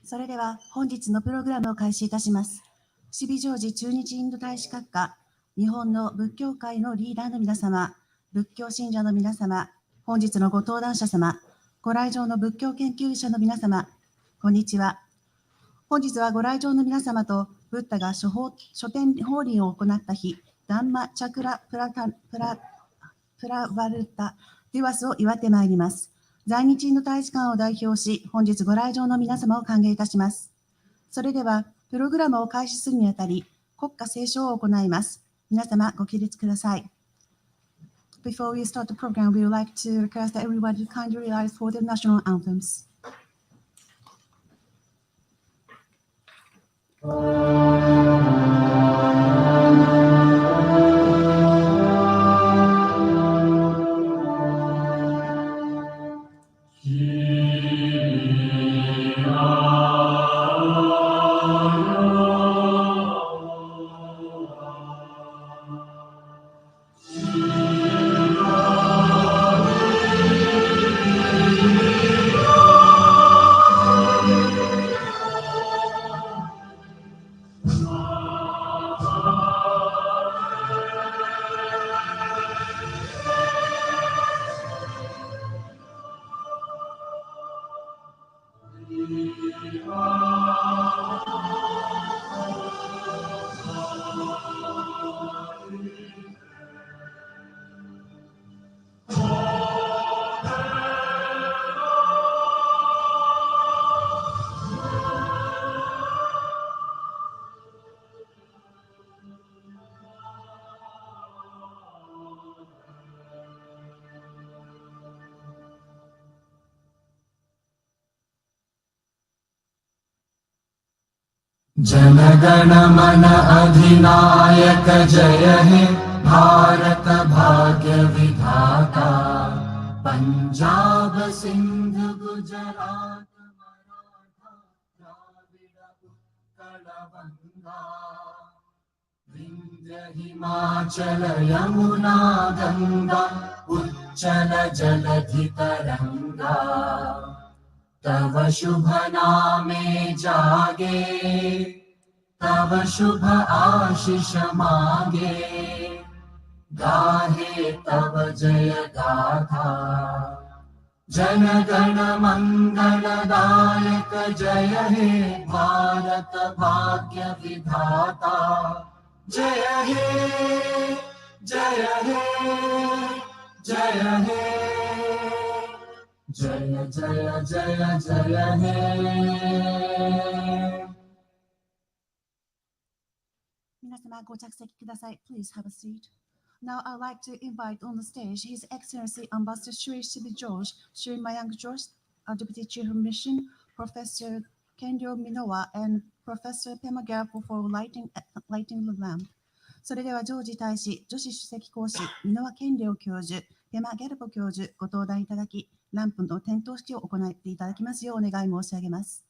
それでは本日のプログラムを開始いたします。シビジョージ駐日インド大使閣下、日本の仏教界のリーダーの皆様、仏教信者の皆様、本日のご登壇者様、ご来場の仏教研究者の皆様、こんにちは。本日はご来場の皆様と、ブッダが書店法輪を行った日、ダンマチャクラプラワルタディワスを祝ってまいります。在日インド大使館を代表し、本日ご来場の皆様を歓迎いたします。それでは、プログラムを開始するにあたり、国歌斉唱を行います。皆様、ご起立ください。Before we start the program, we would like to request that everybody kindly rise for the national anthems. जनगण मन अधिनायक जय हे भारत भाग्य विधाता पंजाब सिंध गुजरात मराठा द्राविड़ उत्कल बंगा विंध्य हिमाचल यमुना गंगा उच्चल जलधि तरंगा तव शुभ नामे जागे तव शुभ आशीष मांगे गाहे तव जय गाथा जन गण मंगलदायक जय हे भारत भाग्य विधाता जय हे जय हे जय हे जय जय जय जय हे 皆様、ご着席ください。Please have a seat. Now I'd like to invite on the stage His Excellency Ambassador Sri Sibi George, Sri Mayank George, our Deputy Chief of Mission, Professor Kenryo Minowa, and Professor Pema Gyalpo for lighting the lamp. それでは、ジョージ大使、女子主席講師、箕輪健良教授、ペマ・ギャルポ教授、ご登壇いただき、ランプの点灯式を行っていただきますようお願い申し上げます。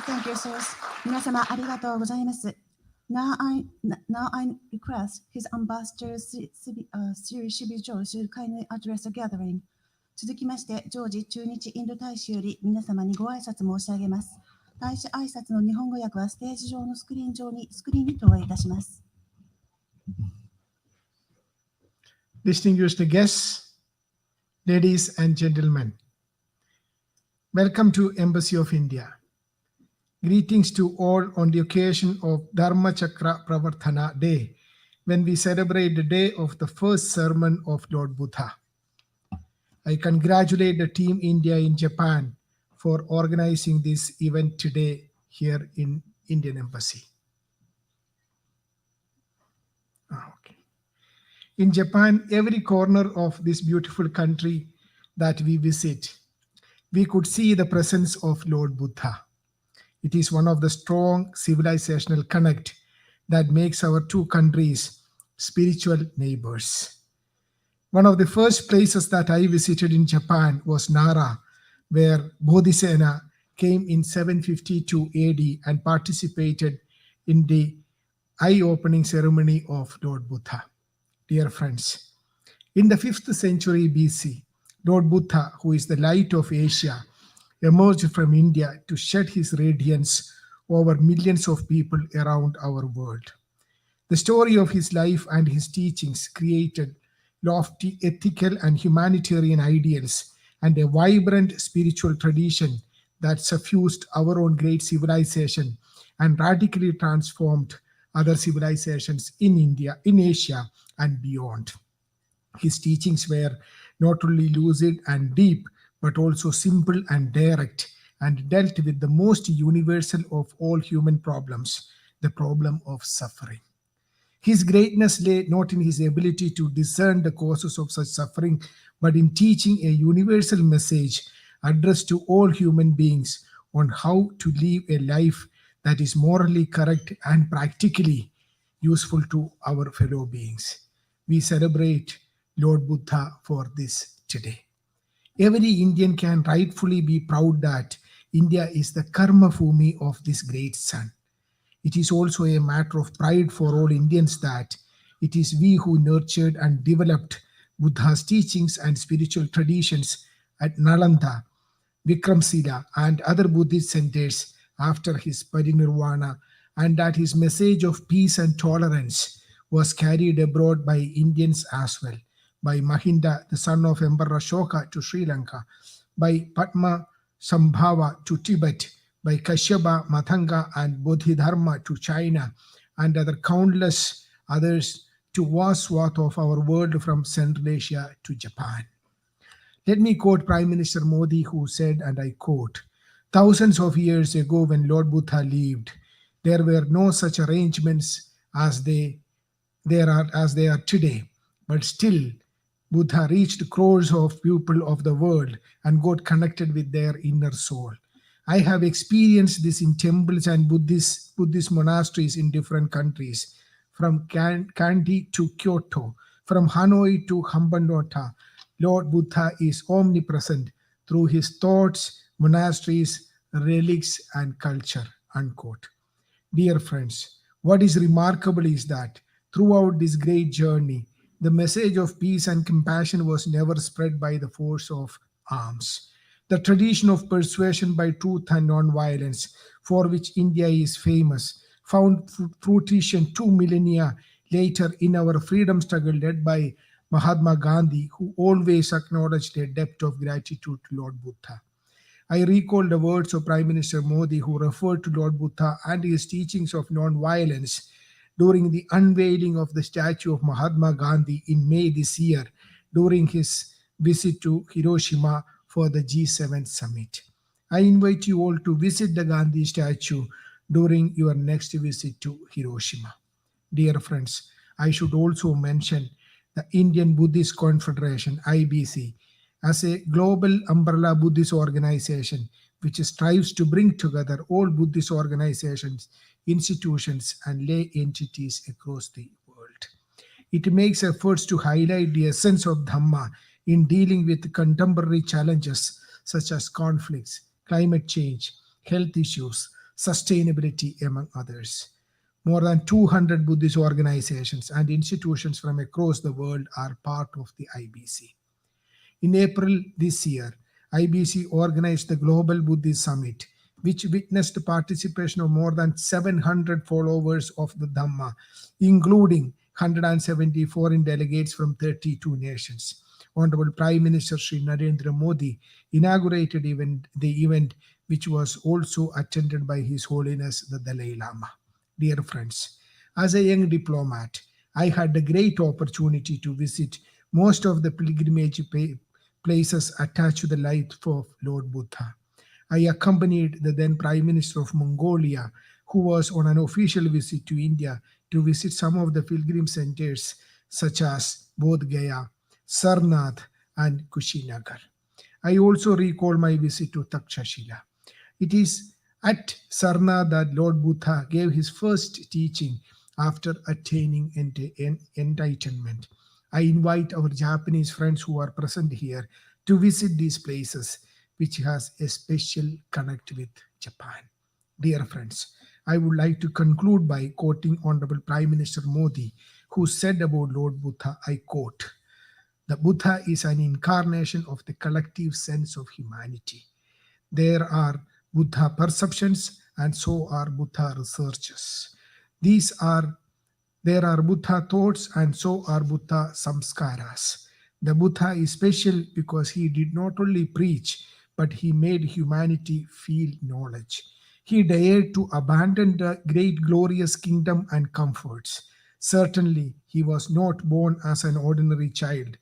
Thank you, sirs. 皆様ありがとうございます。Now I request His Ambassador Sri Shibi George to kindly address the gathering. 続きまして、ジョージ駐日インド大使より皆様にご挨拶申し上げます。大使挨拶の日本語訳はステージ上のスクリーンに投影いたします。Distinguished guests, ladies and gentlemen, welcome to Embassy of India. Greetings to all on the occasion of Dhamma Chakra Pravartana Day, when we celebrate the day of the first sermon of Lord Buddha. I congratulate the Team India in Japan for organizing this event today here in Indian Embassy. Okay. In Japan, every corner of this beautiful country that we visit, we could see the presence of Lord Buddha. It is one of the strong civilizational connect that makes our two countries spiritual neighbors. One of the first places that I visited in Japan was Nara, where Bodhisena came in 752 AD and participated in the eye-opening ceremony of Lord Buddha. Dear friends, in the 5th century BC, Lord Buddha, who is the light of Asia, emerged from India to shed his radiance over millions of people around our world. The story of his life and his teachings created lofty ethical and humanitarian ideals and a vibrant spiritual tradition that suffused our own great civilization and radically transformed other civilizations in India, in Asia, and beyond. His teachings were not only lucid and deep, but also simple and direct, and dealt with the most universal of all human problems, the problem of suffering. His greatness lay not in his ability to discern the causes of such suffering, but in teaching a universal message addressed to all human beings on how to live a life that is morally correct and practically useful to our fellow beings. We celebrate Lord Buddha for this today. Every Indian can rightfully be proud that India is the karma bhumi of this great sun. It is also a matter of pride for all Indians that it is we who nurtured and developed Buddha's teachings and spiritual traditions at Nalanda, Vikramshila, and other Buddhist centers after his parinirvana, and that his message of peace and tolerance was carried abroad by Indians as well, by Mahinda, the son of Emperor Ashoka, to Sri Lanka, by Padma Sambhava to Tibet, by Kashyapa, Matanga, and Bodhidharma to China, and other countless others to vast swath of our world from Central Asia to Japan. Let me quote Prime Minister Modi, who said, and I quote, "Thousands of years ago when Lord Buddha lived, there were no such arrangements as they are today, but still Buddha reached crores of people of the world and got connected with their inner soul. I have experienced this in temples and Buddhist monasteries in different countries, from Kandy to Kyoto, from Hanoi to Hambantota. Lord Buddha is omnipresent through his thoughts, monasteries, relics, and culture." Unquote. Dear friends, what is remarkable is that throughout this great journey, the message of peace and compassion was never spread by the force of arms. The tradition of persuasion by truth and non-violence, for which India is famous, found fruition 2 millennia later in our freedom struggle led by Mahatma Gandhi, who always acknowledged a debt of gratitude to Lord Buddha. I recall the words of Prime Minister Modi, who referred to Lord Buddha and his teachings of non-violence during the unveiling of the statue of Mahatma Gandhi in May this year, during his visit to Hiroshima for the G7 summit. I invite you all to visit the Gandhi statue during your next visit to Hiroshima. Dear friends, I should also mention the Indian Buddhist Confederation, IBC, as a global umbrella Buddhist organization which strives to bring together all Buddhist organizations, institutions, and lay entities across the world. It makes efforts to highlight the essence of Dhamma in dealing with contemporary challenges such as conflicts, climate change, health issues, sustainability, among others. More than 200 Buddhist organizations and institutions from across the world are part of the IBC. In April this year, IBC organized the Global Buddhist Summit, which witnessed participation of more than 700 followers of the Dhamma, including 170 foreign delegates from 32 nations. Honorable Prime Minister Sri Narendra Modi inaugurated the event, which was also attended by His Holiness the Dalai Lama. Dear friends, as a young diplomat, I had a great opportunity to visit most of the pilgrimage places attached to the life of Lord Buddha. I accompanied the then Prime Minister of Mongolia, who was on an official visit to India, to visit some of the pilgrim centers such as Bodh Gaya, Sarnath, and Kushinagar. I also recall my visit to Takshashila. It is at Sarnath that Lord Buddha gave his first teaching after attaining enlightenment. I invite our Japanese friends who are present here to visit these places, which has a special connect with Japan. Dear friends, I would like to conclude by quoting Honorable Prime Minister Modi, who said about Lord Buddha, I quote, "The Buddha is an incarnation of the collective sense of humanity. There are Buddha perceptions and so are Buddha researches. There are Buddha thoughts and so are Buddha samskaras. The Buddha is special because he did not only preach, but he made humanity feel knowledge. He dared to abandon the great glorious kingdom and comforts. Certainly, he was not born as an ordinary child,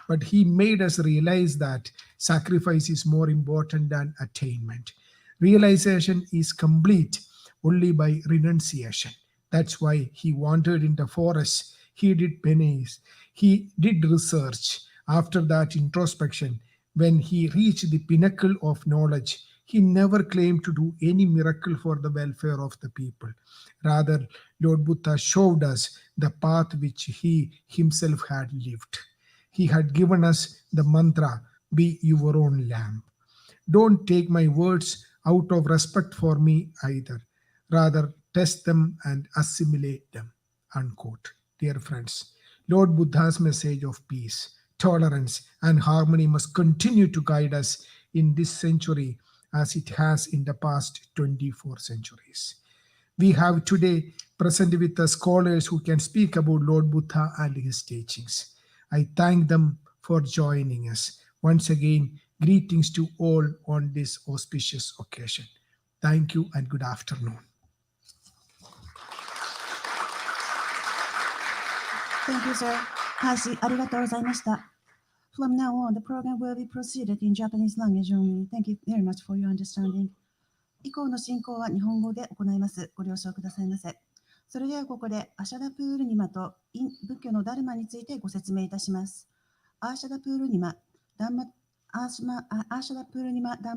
but he made us realize that sacrifice is more important than attainment. Realization is complete only by renunciation. That's why he wandered in the forest. He did penance. He did research. After that introspection, when he reached the pinnacle of knowledge, he never claimed to do any miracle for the welfare of the people. Rather, Lord Buddha showed us the path which he himself had lived. He had given us the mantra, be your own lamp. Don't take my words out of respect for me either. Rather, test them and assimilate them." Unquote. Dear friends, Lord Buddha's message of peace, tolerance, and harmony must continue to guide us in this century as it has in the past 24 centuries. We have today present with us scholars who can speak about Lord Buddha and his teachings. I thank them for joining us. Once again, greetings to all on this auspicious occasion. Thank you and good afternoon. Thank you, sir. 開始ありがとうございました。From now on, the program will be proceeded in Japanese language only. Thank you very much for your understanding. 以降の進行は日本語で行います。ご了承くださいませ。それではここでアシャダプールニマと仏教のダルマについてご説明いたします。アーシャダプールニマ、ダン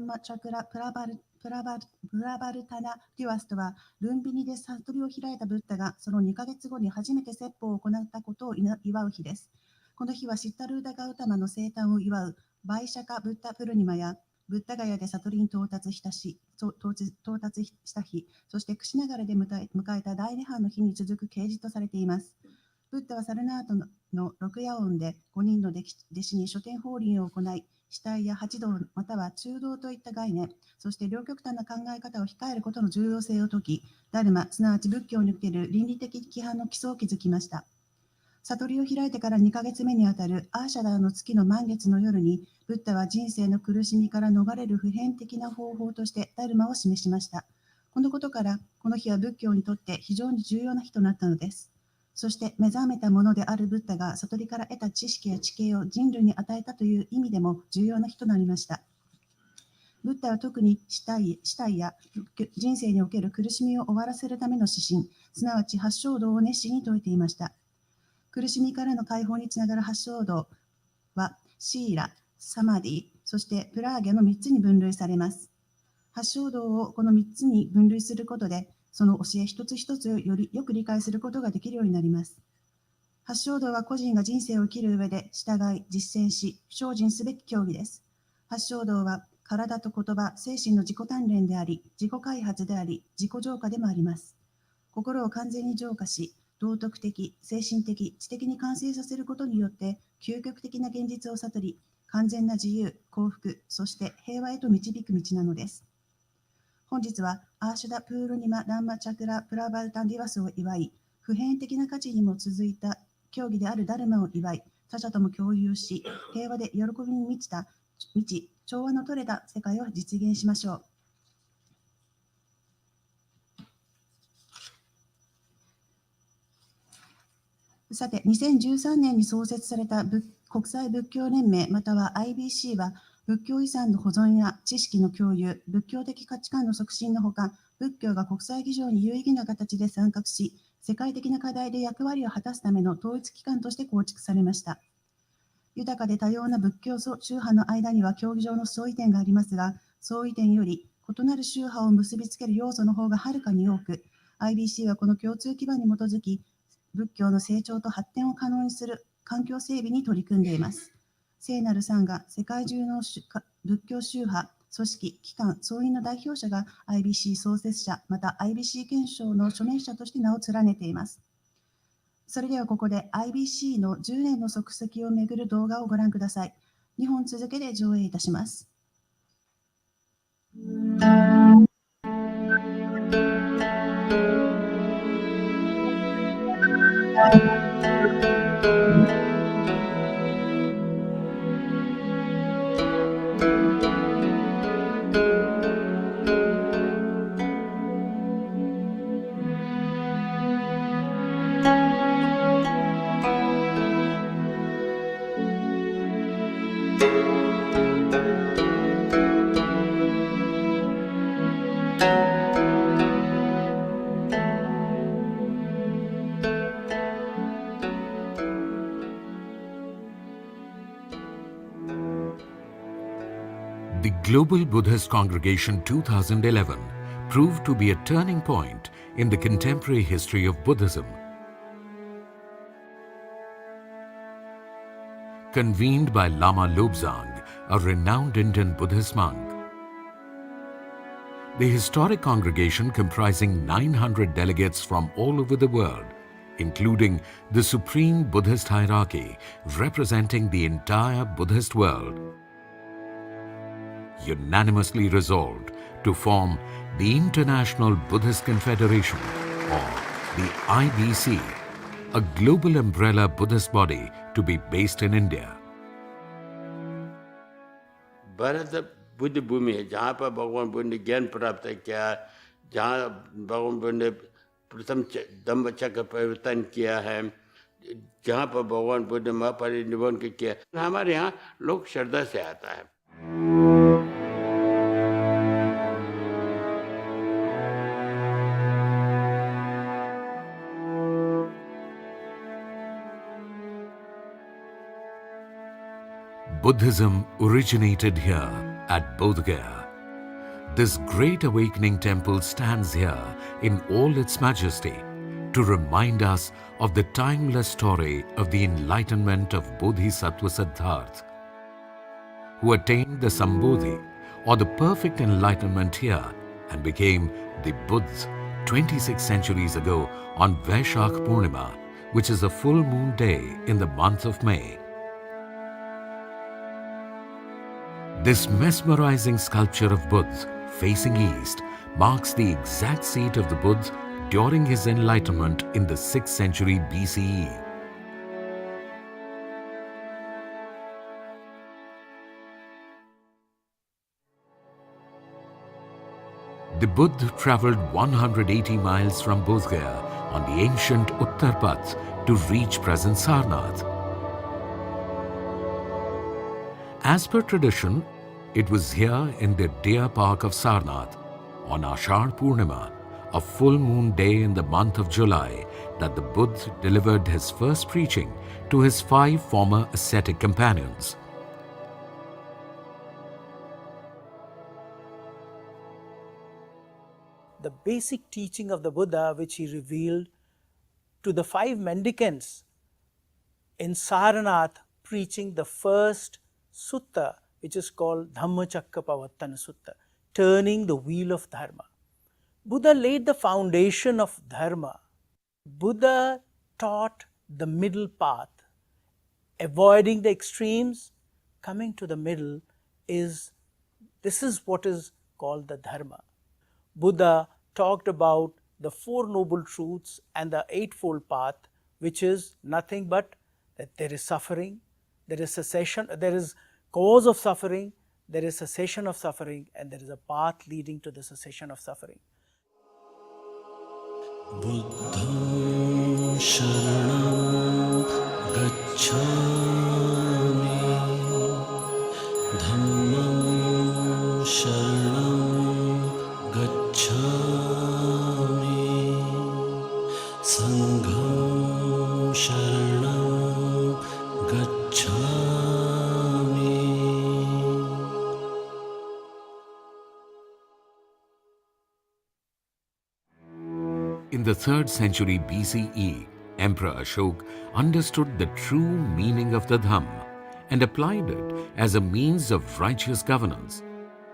マチャクラプラバルタナディワスとは、ルンビニで悟りを開いたブッダがその2ヶ月後に初めて説法を行ったことを祝う日です。この日はシッタルーダガウタマの生誕を祝うバイシャカ・ブッダプルニマやブッダガヤで悟りに到達した日、そしてクシナガラで迎えた大涅槃の日に続く啓示とされています。ブッダはサルナートの六夜音で5人の弟子に書店法輪を行い、死体や八道または中道といった概念、そして両極端な考え方を控えることの重要性を説き、ダルマ、すなわち仏教における倫理的規範の基礎を築きました。悟りを開いてから2ヶ月目にあたるアーシャダーの月の満月の夜に、ブッダは人生の苦しみから逃れる普遍的な方法としてダルマを示しました。このことから、この日は仏教にとって非常に重要な日となったのです。そして目覚めたものであるブッダが悟りから得た知識や知見を人類に与えたという意味でも重要な日となりました。ブッダは特に死体や人生における苦しみを終わらせるための指針、すなわち八正道を熱心に説いていました。苦しみからの解放につながる八正道はシーラ、サマディ、そしてプラーギャの3つに分類されます。八正道をこの3つに分類することで、その教え一つ一つをよりよく理解することができるようになります。八正道は個人が人生を生きる上で従い、実践し、精進すべき教義です。八正道は体と言葉、精神の自己鍛錬であり、自己開発であり、自己浄化でもあります。心を完全に浄化し、道徳的、精神的、知的に完成させることによって、究極的な現実を悟り、完全な自由、幸福、そして平和へと導く道なのです。本日は、アーシュダ・プールニマ・ダンマ・チャクラ・プラバルタン・ディワスを祝い、普遍的な価値にも続いた教義であるダルマを祝い、他者とも共有し、平和で喜びに満ち、調和の取れた世界を実現しましょう。さて、2013年に創設された国際仏教連盟または IBC は、仏教遺産の保存や知識の共有、仏教的価値観の促進のほか、仏教が国際議場に有意義な形で参画し、世界的な課題で役割を果たすための統一機関として構築されました。豊かで多様な仏教宗派の間には教義上の相違点がありますが、相違点より異なる宗派を結びつける要素の方がはるかに多く、IBC はこの共通基盤に基づき、仏教の成長と発展を可能にする環境整備に取り組んでいます。聖なるサンガ、世界中の仏教宗派、組織、機関、総員の代表者が IBC 創設者、また IBC 憲章の署名者として名を連ねています。それではここで IBC の10年の足跡をめぐる動画をご覧ください。2本続けて上映いたします。The Global Buddhist Congregation 2011 proved to be a turning point in the contemporary history of Buddhism. Convened by Lama Lobsang, a renowned Indian Buddhist monk. The historic congregation comprising 900 delegates from all over the world, including the supreme Buddhist hierarchy representing the entire Buddhist world, unanimously resolved to form the International Buddhist Confederation, or the IBC, a global umbrella Buddhist body to be based in India. Bharat Buddha भूमि है जहाँ पर भगवान बुद्ध ने ज्ञान प्राप्त किया, जहाँ भगवान बुद्ध ने प्रथम धम्म चक्र परिवर्तन किया है, जहाँ पर भगवान बुद्ध ने महापरिनिर्वाण किया, हमारे यहाँ लोग श्रद्धा से आता है। Buddhism originated here at Bodh Gaya. This great awakening temple stands here in all its majesty to remind us of the timeless story of the enlightenment of Bodhisattva Siddhartha, who attained the Sambodhi, or the perfect enlightenment here, and became the Buddha 26 centuries ago on Vaishakh Purnima, which is a full moon day in the month of May. This mesmerizing sculpture of Buddha facing east marks the exact seat of the Buddha during his enlightenment in the 6th century BCE. The Buddha travelled 180 miles from Bodh Gaya on the ancient Uttar Path to reach present Sarnath. As per tradition, it was here in the deer park of Sarnath on Ashar Purnima, a full moon day in the month of July, that the Buddha delivered his first preaching to his 5 former ascetic companions. The basic teaching of the Buddha, which he revealed to the 5 mendicants in Sarnath, preaching the first sutta, which is called Dhamma Chakra Pravartana Sutta, turning the wheel of Dharma. Buddha laid the foundation of Dharma. Buddha taught the middle path. Avoiding the extremes, coming to the middle this is what is called the Dharma. Buddha talked about the Four Noble Truths and the Eightfold Path, which is nothing but that there is suffering, there is cessation, there is cause of suffering, there is cessation of suffering, and there is a path leading to the cessation of suffering. Buddham Sharanam Gacchami, Dhammam Sharanam Gacchami, Sangham Sharanam Gacchami. In the 3rd century BCE, Emperor Ashoka understood the true meaning of the Dhamma and applied it as a means of righteous governance.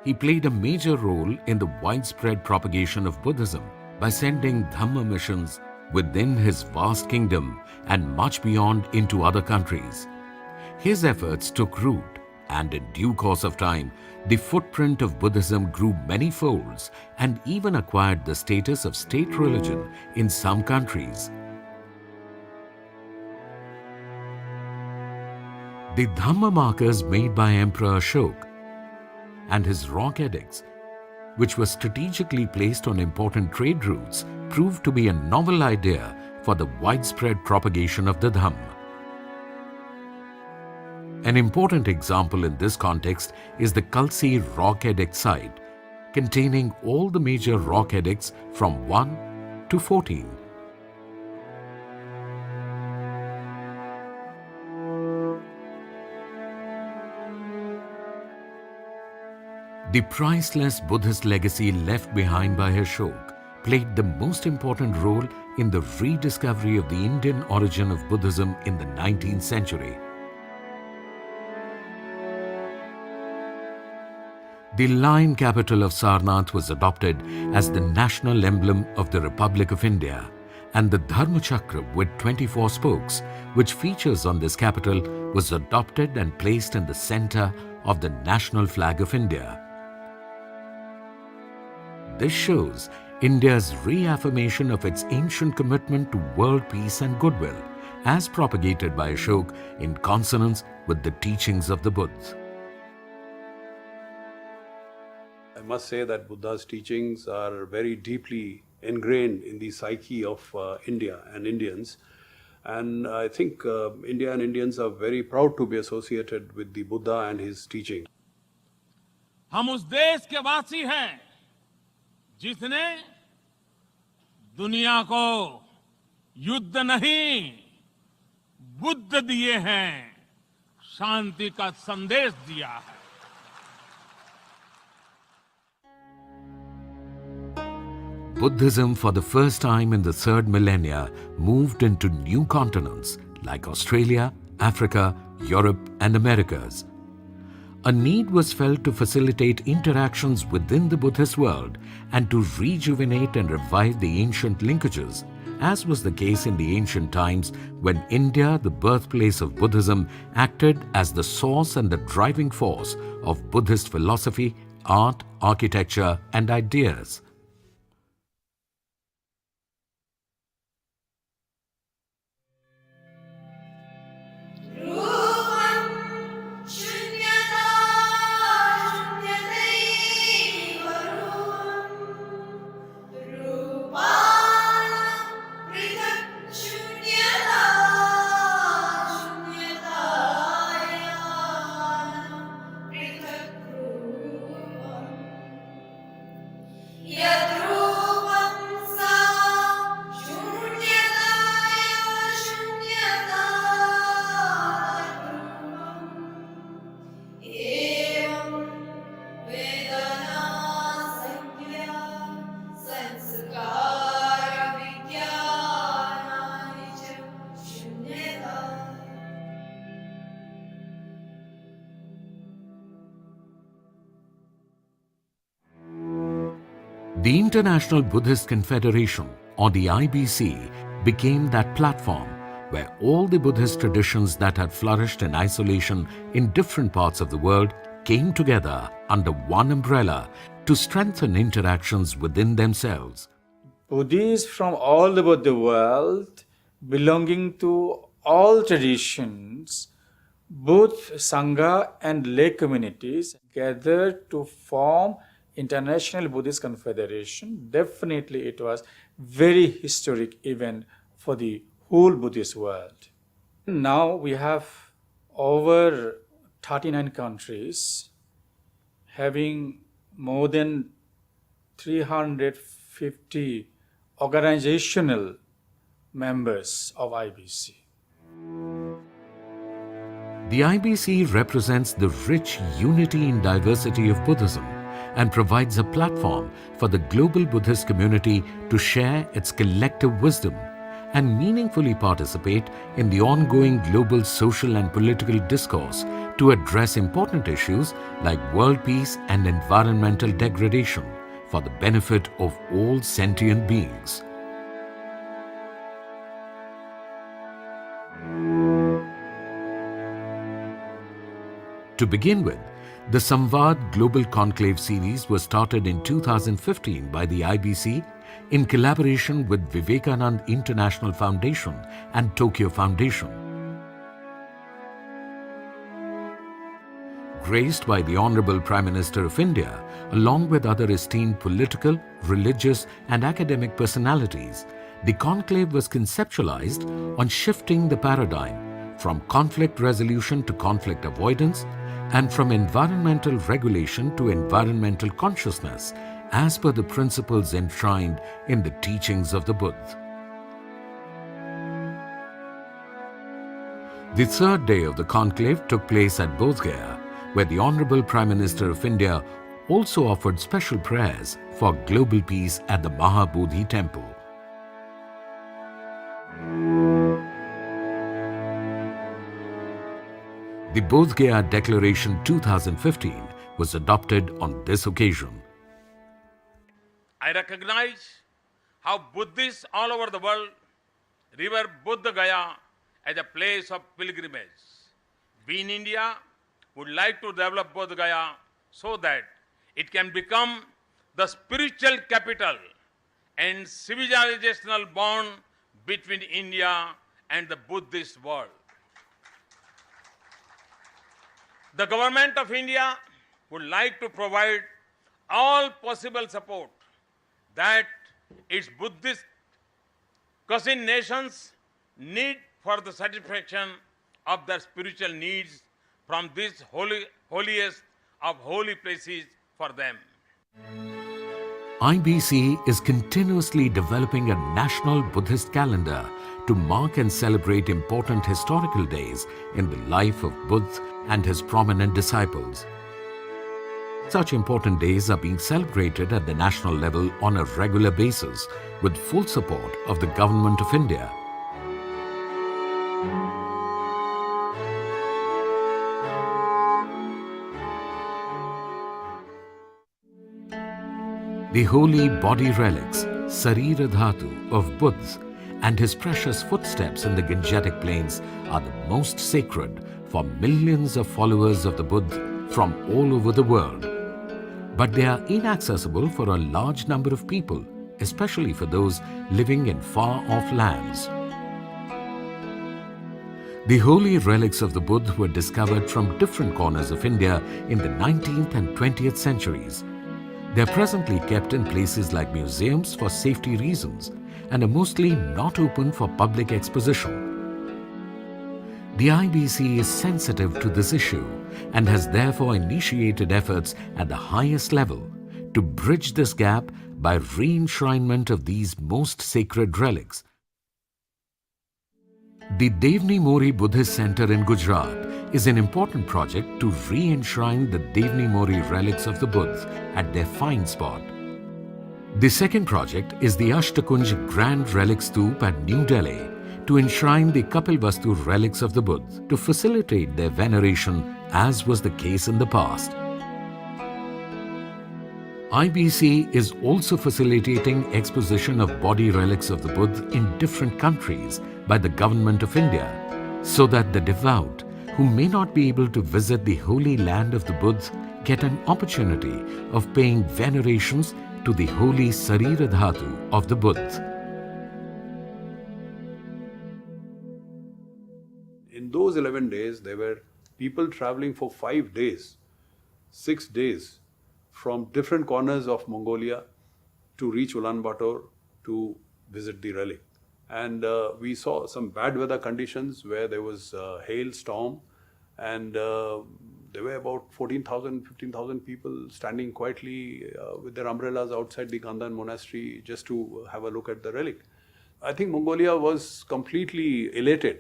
He played a major role in the widespread propagation of Buddhism by sending Dhamma missions within his vast kingdom and much beyond into other countries. His efforts took root, and in due course of time, the footprint of Buddhism grew many folds and even acquired the status of state religion in some countries. The Dhamma markers made by Emperor Ashoka and his rock edicts, which were strategically placed on important trade routes, proved to be a novel idea for the widespread propagation of the Dhamma. An important example in this context is the Kalsi Rock Edict site, containing all the major rock edicts from 1 to 14. The priceless Buddhist legacy left behind by Ashoka played the most important role in the rediscovery of the Indian origin of Buddhism in the 19th century. The lion capital of Sarnath was adopted as the national emblem of the Republic of India, and the Dharma Chakra with 24 spokes, which features on this capital, was adopted and placed in the center of the national flag of India. This shows India's reaffirmation of its ancient commitment to world peace and goodwill, as propagated by Ashoka in consonance with the teachings of the Buddha. I must say that Buddha's teachings are very deeply ingrained in the psyche of India and Indians. And I think India and Indians are very proud to be associated with the Buddha and his teaching. हम उस देश के वासी हैं जिसने दुनिया को युद्ध नहीं बुद्ध दिए हैं, शांति का संदेश दिया है. Buddhism, for the first time in the 3rd millennia, moved into new continents like Australia, Africa, Europe, and Americas. A need was felt to facilitate interactions within the Buddhist world and to rejuvenate and revive the ancient linkages, as was the case in the ancient times when India, the birthplace of Buddhism, acted as the source and the driving force of Buddhist philosophy, art, architecture, and ideas. Yeah. The International Buddhist Confederation, or the IBC, became that platform where all the Buddhist traditions that had flourished in isolation in different parts of the world came together under one umbrella to strengthen interactions within themselves. Buddhists from all over the world, belonging to all traditions, both Sangha and lay communities, gathered to form International Buddhist Confederation. Definitely it was very historic event for the whole Buddhist world. Now we have over 39 countries having more than 350 organizational members of IBC. The IBC represents the rich unity in diversity of Buddhism and provides a platform for the global Buddhist community to share its collective wisdom and meaningfully participate in the ongoing global social and political discourse to address important issues like world peace and environmental degradation for the benefit of all sentient beings. To begin with, the Samvad Global Conclave series was started in 2015 by the IBC in collaboration with Vivekananda International Foundation and Tokyo Foundation. Graced by the Honorable Prime Minister of India, along with other esteemed political, religious and academic personalities, the conclave was conceptualized on shifting the paradigm from conflict resolution to conflict avoidance and from environmental regulation to environmental consciousness as per the principles enshrined in the teachings of the Buddha. The third day of the conclave took place at Bodh Gaya, where the Honorable Prime Minister of India also offered special prayers for global peace at the Mahabodhi Temple. The Bodh Gaya Declaration 2015 was adopted on this occasion. I recognize how Buddhists all over the world revere Bodh Gaya as a place of pilgrimage. We in India would like to develop Bodh Gaya so that it can become the spiritual capital and civilizational bond between India and the Buddhist world. The government of India would like to provide all possible support that its Buddhist cousin nations need for the satisfaction of their spiritual needs from this holiest of holy places for them. IBC is continuously developing a national Buddhist calendar to mark and celebrate important historical days in the life of Buddha and his prominent disciples. Such important days are being celebrated at the national level on a regular basis with full support of the Government of India. The holy body relics, Sarira Dhatu of Buddha and his precious footsteps in the Gangetic plains are the most sacred for millions of followers of the Buddha from all over the world. But they are inaccessible for a large number of people, especially for those living in far-off lands. The holy relics of the Buddha were discovered from different corners of India in the 19th and 20th centuries. They are presently kept in places like museums for safety reasons and are mostly not open for public exposition. The IBC is sensitive to this issue and has therefore initiated efforts at the highest level to bridge this gap by re-enshrinement of these most sacred relics. The Devni Mori Buddhist Center in Gujarat is an important project to re-enshrine the Devni Mori relics of the Buddha at their fine spot. The second project is the Ashtakunj Grand Relic Stoop at New Delhi to enshrine the Kapilvastu relics of the Buddha to facilitate their veneration as was the case in the past. IBC is also facilitating exposition of body relics of the Buddha in different countries by the Government of India, so that the devout who may not be able to visit the holy land of the Buddha get an opportunity of paying venerations to the holy Sarira Dhatu of the Buddha. In those 11 days, there were people traveling for 5 days, 6 days from different corners of Mongolia to reach Ulaanbaatar to visit the relic. And we saw some bad weather conditions where there was a hail storm, and there were about 14,000, 15,000 people standing quietly with their umbrellas outside the Gandhan monastery just to have a look at the relic. I think Mongolia was completely elated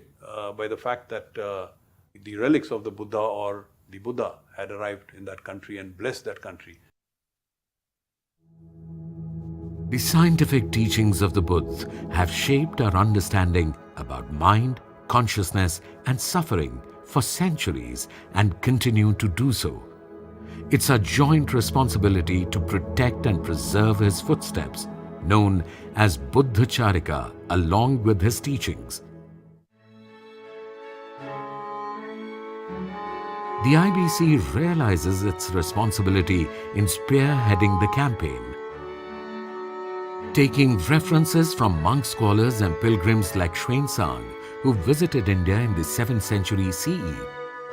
by the fact that the relics of the Buddha or the Buddha had arrived in that country and blessed that country. The scientific teachings of the Buddha have shaped our understanding about mind, consciousness, and suffering for centuries and continue to do so. It's our joint responsibility to protect and preserve his footsteps, known as Buddha Charika, along with his teachings. The IBC realizes its responsibility in spearheading the campaign. Taking references from monk scholars and pilgrims like Xuanzang, who visited India in the 7th century CE,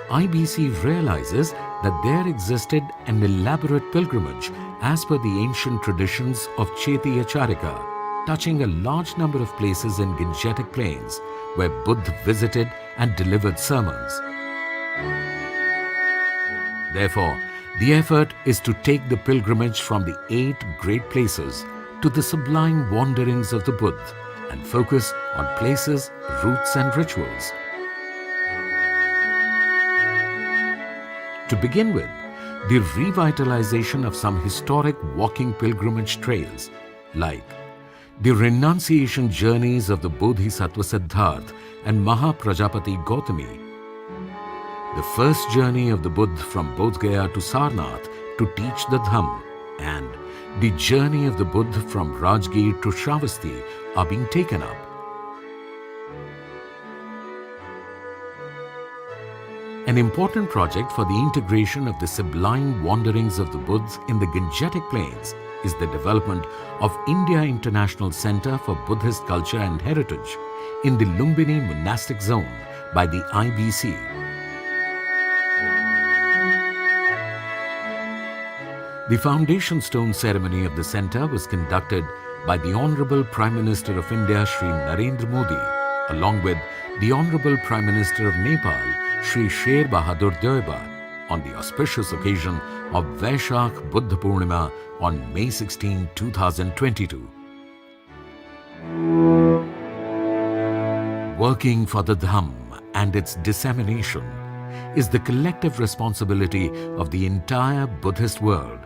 IBC realizes that there existed an elaborate pilgrimage as per the ancient traditions of Chetiya Charika, touching a large number of places in Gangetic plains where Buddha visited and delivered sermons. Therefore, the effort is to take the pilgrimage from the 8 great places to the sublime wanderings of the Buddha and focus on places, routes and rituals. To begin with, the revitalization of some historic walking pilgrimage trails like the renunciation journeys of the Bodhisattva Siddhartha and Mahaprajapati Gautami, the first journey of the Buddha from Bodh Gaya to Sarnath to teach the Dhamma, and the journey of the Buddha from Rajgir to Shravasti are being taken up. An important project for the integration of the sublime wanderings of the Buddha in the Gangetic Plains is the development of India International Center for Buddhist Culture and Heritage in the Lumbini Monastic Zone by the IBC. The foundation stone ceremony of the center was conducted by the Honorable Prime Minister of India, Shri Narendra Modi, along with the Honorable Prime Minister of Nepal, Shri Sher Bahadur Deuba, on the auspicious occasion of Vaishakh Buddha Purnima on May 16, 2022. Working for the Dhamma and its dissemination is the collective responsibility of the entire Buddhist world.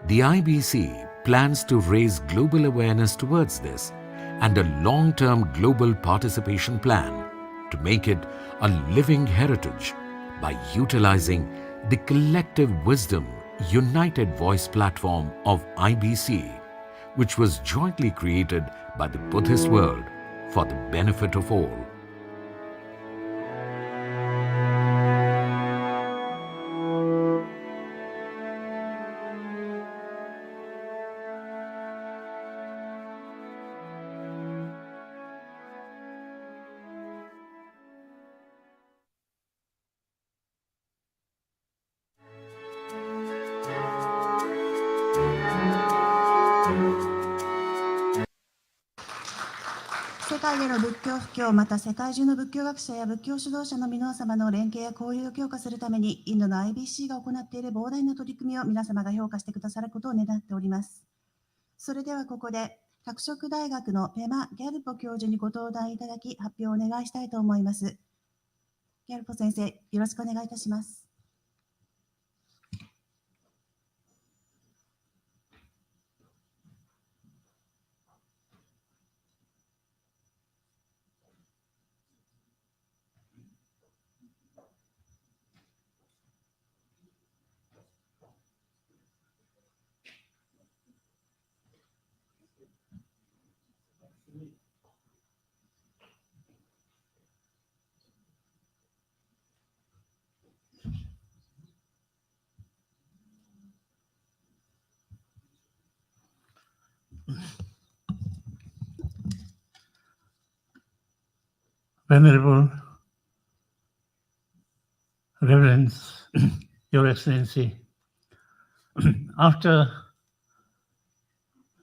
The IBC plans to raise global awareness towards this and a long-term global participation plan to make it a living heritage by utilizing the collective wisdom United Voice platform of IBC, which was jointly created by the Buddhist world for the benefit of all.世界での仏教布教また世界中の仏教学者や仏教指導者の皆様の連携や交流を強化するためにインドの IBC が行っている膨大な取り組みを皆様が評価してくださることを願っております。それではここで拓殖大学のペマ・ギャルポ教授にご登壇いただき発表をお願いしたいと思います。ギャルポ先生、よろしくお願いいたします。Venerable Reverends, Your Excellency, after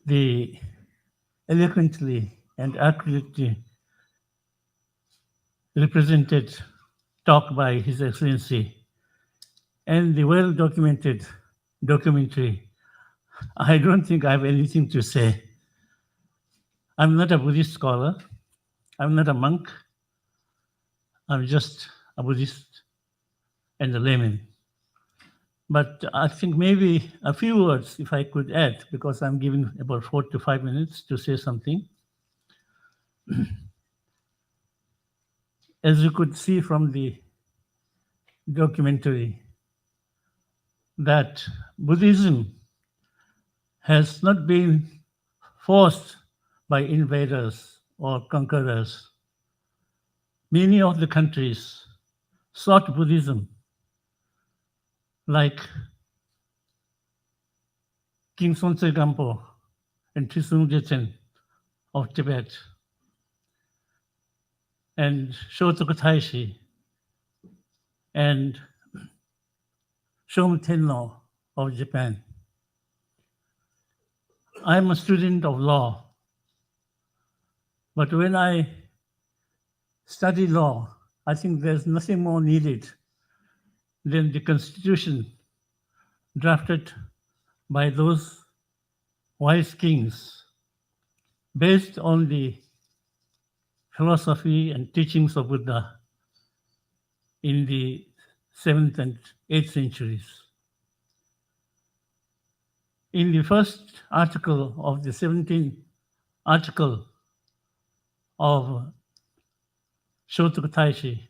the eloquently and accurately represented talk by His Excellency and the well-documented documentary, I don't think I have anything to say. I'm not a Buddhist scholar. I'm not a monk. I'm just a Buddhist and a layman. But I think maybe a few words, if I could add, because I'm given about 4 to 5 minutes to say something. As you could see from the documentary, that Buddhism has not been forced by invaders or conquerors. Many of the countries sought Buddhism, like King Sonsei Gampo and Trisung Jetsen of Tibet, and Shotoku Taishi, and Shomu Tenno of Japan. I'm a student of law, but when I study law, I think there's nothing more needed than the constitution drafted by those wise kings based on the philosophy and teachings of Buddha in the 7th and 8th centuries. In the first article of the 17th article of Shotoku Taishi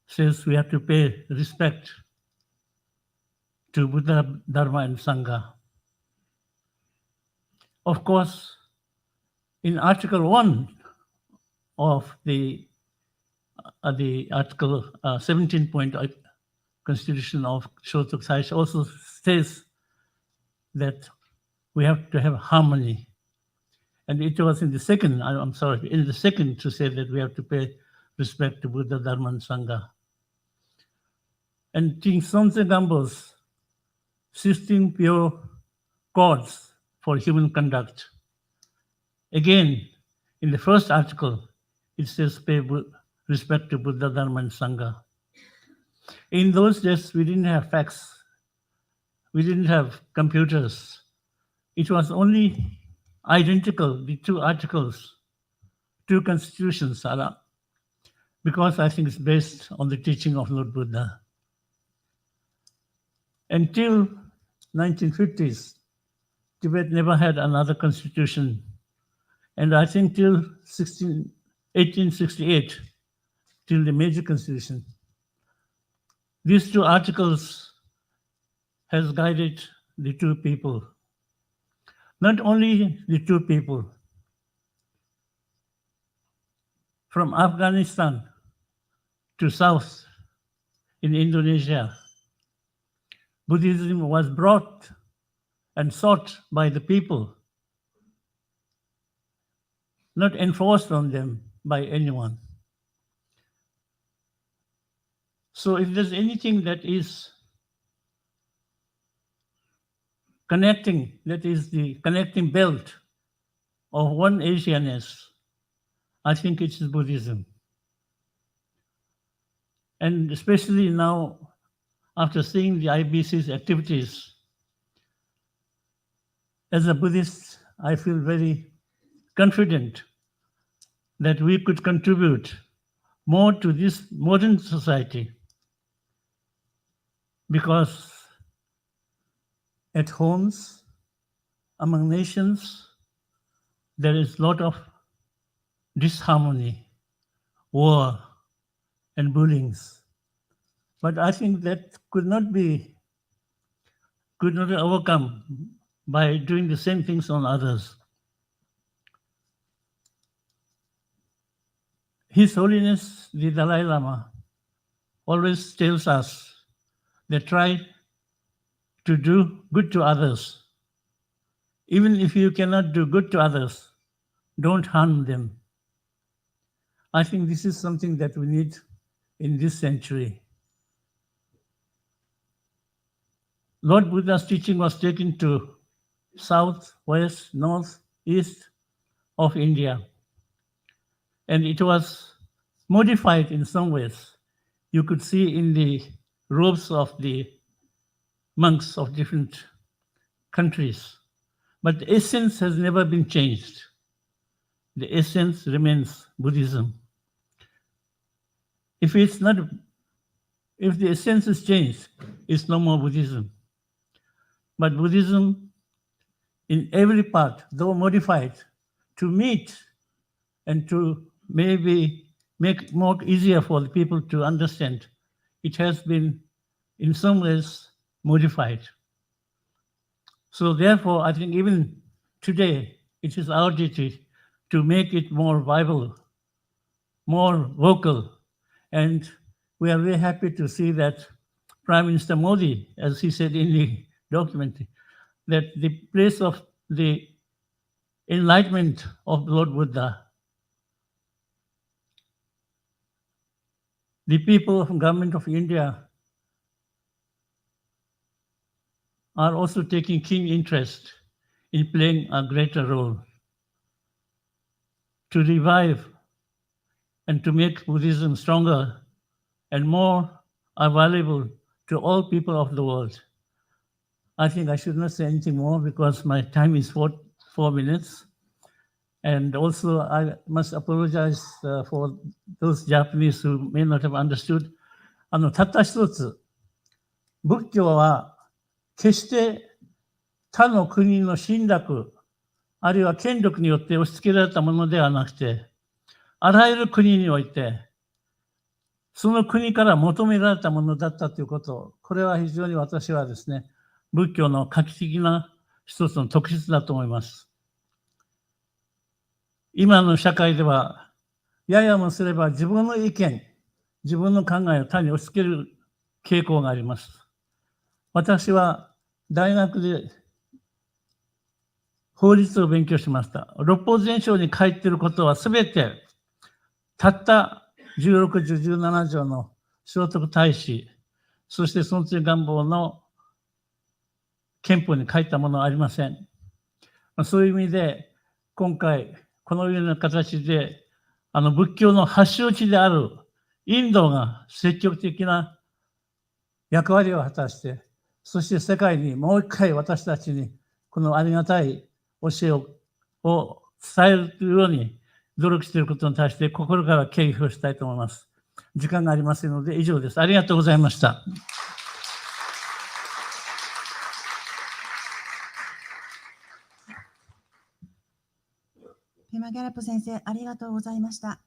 says we have to pay respect to Buddha, Dharma, and Sangha. Of course, in Article 1 of the Article 17-point Constitution of Shotoku Taishi also says that we have to have harmony. And it was in the second, in the second to say that we have to pay respect to Buddha, Dharma, and Sangha. And King Sonsei Gampo's 16 pure codes for human conduct. Again, in the first article, it says pay respect to Buddha, Dharma, and Sangha. In those days, we didn't have fax. We didn't have computers. It was only identical, the two articles, two constitutions, because I think it's based on the teaching of Lord Buddha. Until 1950s, Tibet never had another constitution. And I think till 1868, till the major constitution, these two articles has guided the two people. Not only the two people, from Afghanistan to south in Indonesia, Buddhism was brought and sought by the people, not enforced on them by anyone. So if there's anything that is connecting, that is the connecting belt of one Asianness, I think it is Buddhism. And especially now, after seeing the IBC's activities, as a Buddhist, I feel very confident that we could contribute more to this modern society, because at homes, among nations, there is a lot of disharmony, war, and bullying. But I think that could not be overcome by doing the same things on others. His Holiness the Dalai Lama always tells us that try to do good to others, even if you cannot do good to others, don't harm them. I think this is something that we need in this century. Lord Buddha's teaching was taken to south, west, north, east of India, and it was modified in some ways. You could see in the robes of the monks of different countries, but the essence has never been changed. The essence remains Buddhism. If the essence is changed, it's no more Buddhism. But Buddhism, in every part, though modified, to meet and to maybe make more easier for the people to understand, it has been in some ways modified. So therefore, I think even today, it is our duty to make it more viable, more vocal. And we are very happy to see that Prime Minister Modi, as he said in the document, that the place of the enlightenment of Lord Buddha, the people of government of India are also taking keen interest in playing a greater role to revive and to make Buddhism stronger and more available to all people of the world. I think I should not say anything more because my time is 4 minutes. And also I must apologize for those Japanese who may not have understood. たった一つ、仏教は決して他の国の侵略、あるいは権力によって押し付けられたものではなくて、あらゆる国において、その国から求められたものだったということ、これは非常に私はですね、仏教の画期的な一つの特質だと思います。今の社会では、ややもすれば自分の意見、自分の考えを他に押し付ける傾向があります。私は大学で法律を勉強しました。六法全書に書いていることはすべて、たった16、17条の聖徳太子、そして尊崇願望の憲法に書いたものはありません。そういう意味で、今回、このような形で、仏教の発祥地であるインドが積極的な役割を果たして、そして世界にもう一回私たちにこのありがたい教えを伝えるように努力していることに対して心から敬意をしたいと思います。時間がありませんので以上です。ありがとうございました。ペマ・ギャラップ先生、ありがとうございました。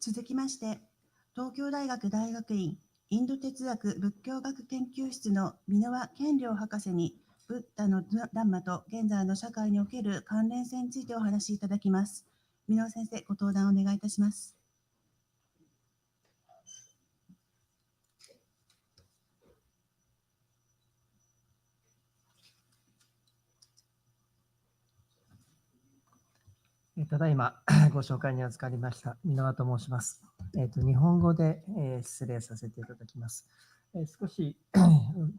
続きまして、東京大学大学院インド哲学仏教学研究室の箕輪健良博士に、ブッダのダンマと現在の社会における関連性についてお話しいただきます。箕輪先生、ご登壇お願いいたします。ただいまご紹介に預かりました箕輪と申します。日本語で失礼させていただきます。少し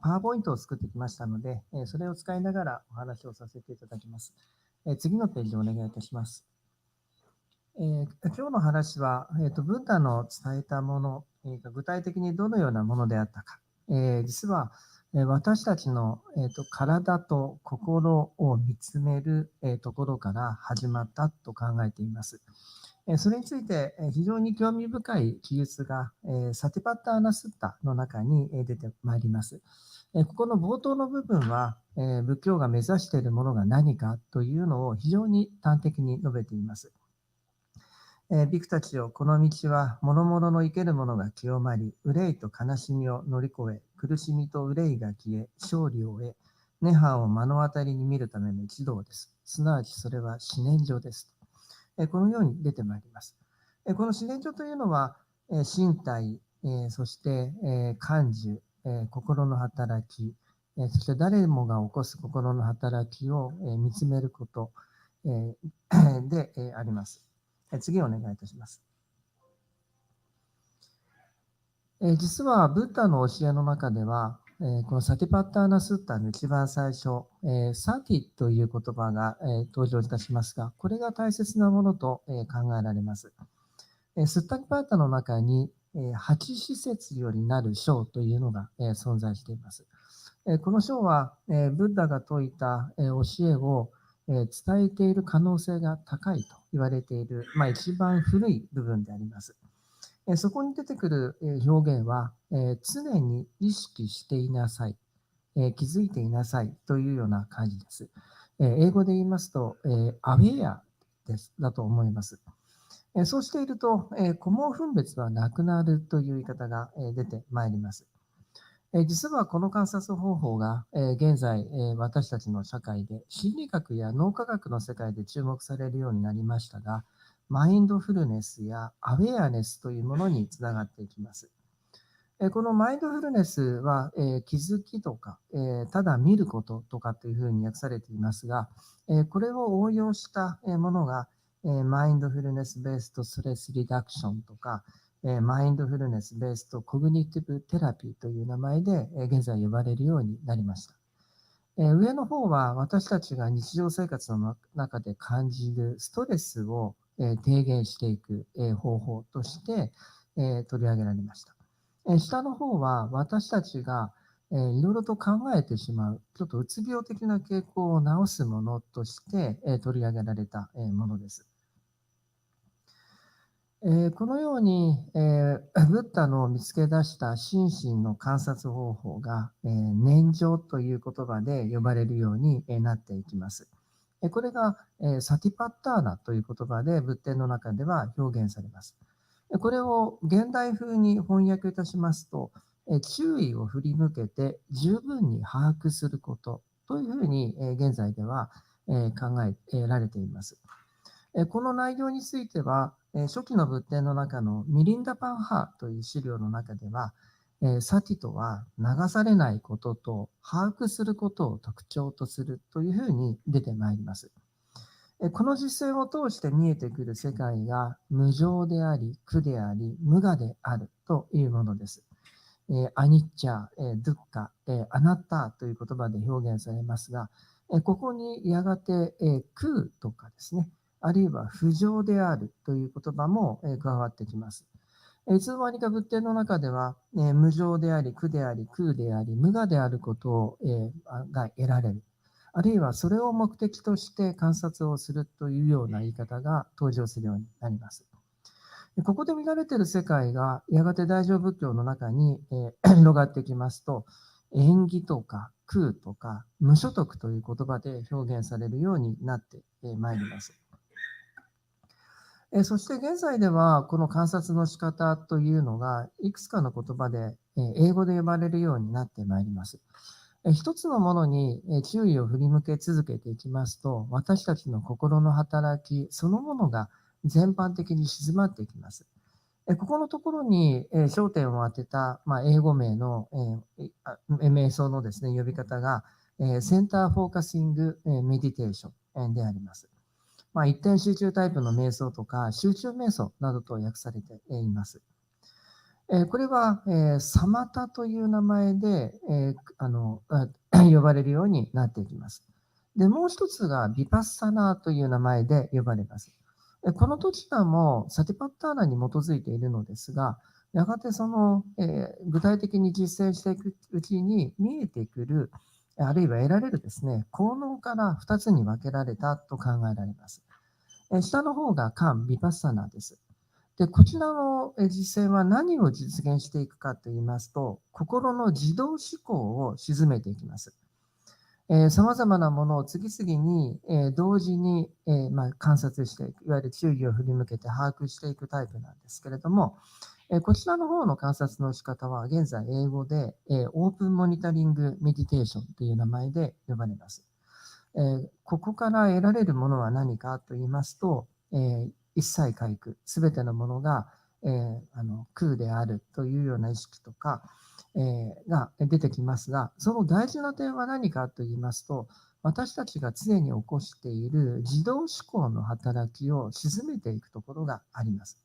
パワーポイントを作ってきましたので、それを使いながらお話をさせていただきます。次のページをお願いいたします。今日の話は、ブッダの伝えたものが具体的にどのようなものであったか。実は私たちの体と心を見つめるところから始まったと考えています。それについて非常に興味深い記述がサティパッターナスッタの中に出てまいります。ここの冒頭の部分は仏教が目指しているものが何かというのを非常に端的に述べています。ビクたちよ、この道は諸々の生ける者が清まり、憂いと悲しみを乗り越え、苦しみと憂いが消え、勝利を得、涅槃を目の当たりに見るための一道です。すなわちそれは思念所です。このように出てまいります。この思念所というのは、身体、そして感受、心の働き、そして誰もが起こす心の働きを見つめることであります。次をお願いいたします。実はブッダの教えの中では、このサティパッターナスッタの一番最初、サティという言葉が登場いたしますが、これが大切なものと考えられます。スッタニパータの中に8施設よりなる章というのが存在しています。この章はブッダが説いた教えを伝えている可能性が高いと言われている、一番古い部分であります。そこに出てくる表現は、常に意識していなさい、気づいていなさいというような感じです。英語で言いますと、アウェアだと思います。そうしていると、顧問分別はなくなるという言い方が出てまいります。実はこの観察方法が現在私たちの社会で心理学や脳科学の世界で注目されるようになりましたが、マインドフルネスやアウェアネスというものにつながっていきます。このマインドフルネスは気づきとかただ見ることとかというふうに訳されていますが、これを応用したものがマインドフルネスベーストストレスリダクションとか、マインドフルネスベーストコグニティブテラピーという名前で現在呼ばれるようになりました。上の方は私たちが日常生活の中で感じるストレスを低減していく方法として取り上げられました。下の方は私たちがいろいろと考えてしまう、ちょっとうつ病的な傾向を治すものとして取り上げられたものです。このようにブッダの見つけ出した心身の観察方法が念処という言葉で呼ばれるようになっていきます。これがサティパッターナという言葉で仏典の中では表現されます。これを現代風に翻訳いたしますと、注意を振り向けて十分に把握することというふうに現在では考えられています。この内容については、初期の仏典の中のミリンダ・パンハーという資料の中では、サティとは流されないことと把握することを特徴とするというふうに出てまいります。この実践を通して見えてくる世界が無常であり、苦であり、無我であるというものです。アニッチャ、ドゥッカ、アナッタという言葉で表現されますが、ここにやがて空とかですね、あるいは不浄であるという言葉も加わってきます。いつの間にか仏典の中では、無常であり、苦であり、空であり、無我であることをが得られる。あるいはそれを目的として観察をするというような言い方が登場するようになります。ここで見られている世界がやがて大乗仏教の中に広がってきますと、縁起とか空とか無所得という言葉で表現されるようになってまいります。そして現在ではこの観察の仕方というのがいくつかの言葉で英語で呼ばれるようになってまいります。一つのものに注意を振り向け続けていきますと、私たちの心の働きそのものが全般的に静まっていきます。ここのところに焦点を当てた英語名の瞑想のですね呼び方がセンターフォーカシングメディテーションであります。一点集中タイプの瞑想とか集中瞑想などと訳されています。これはサマタという名前で呼ばれるようになっていきます。で、もう一つがビパッサナという名前で呼ばれます。このどちらもサティパッターナに基づいているのですが、やがてその具体的に実践していくうちに見えてくる、あるいは得られるですね、効能から2つに分けられたと考えられます。下の方がカン・ビパッサナです。で、こちらの実践は何を実現していくかといいますと、心の自動思考を鎮めていきます。さまざまなものを次々に、同時に、観察していく、いわゆる注意を振り向けて把握していくタイプなんですけれども、こちらの方の観察の仕方は現在英語で、オープンモニタリングメディテーションという名前で呼ばれます。ここから得られるものは何かと言いますと、一切皆空、すべてのものが、空であるというような意識とか、が出てきますが、その大事な点は何かと言いますと、私たちが常に起こしている自動思考の働きを鎮めていくところがあります。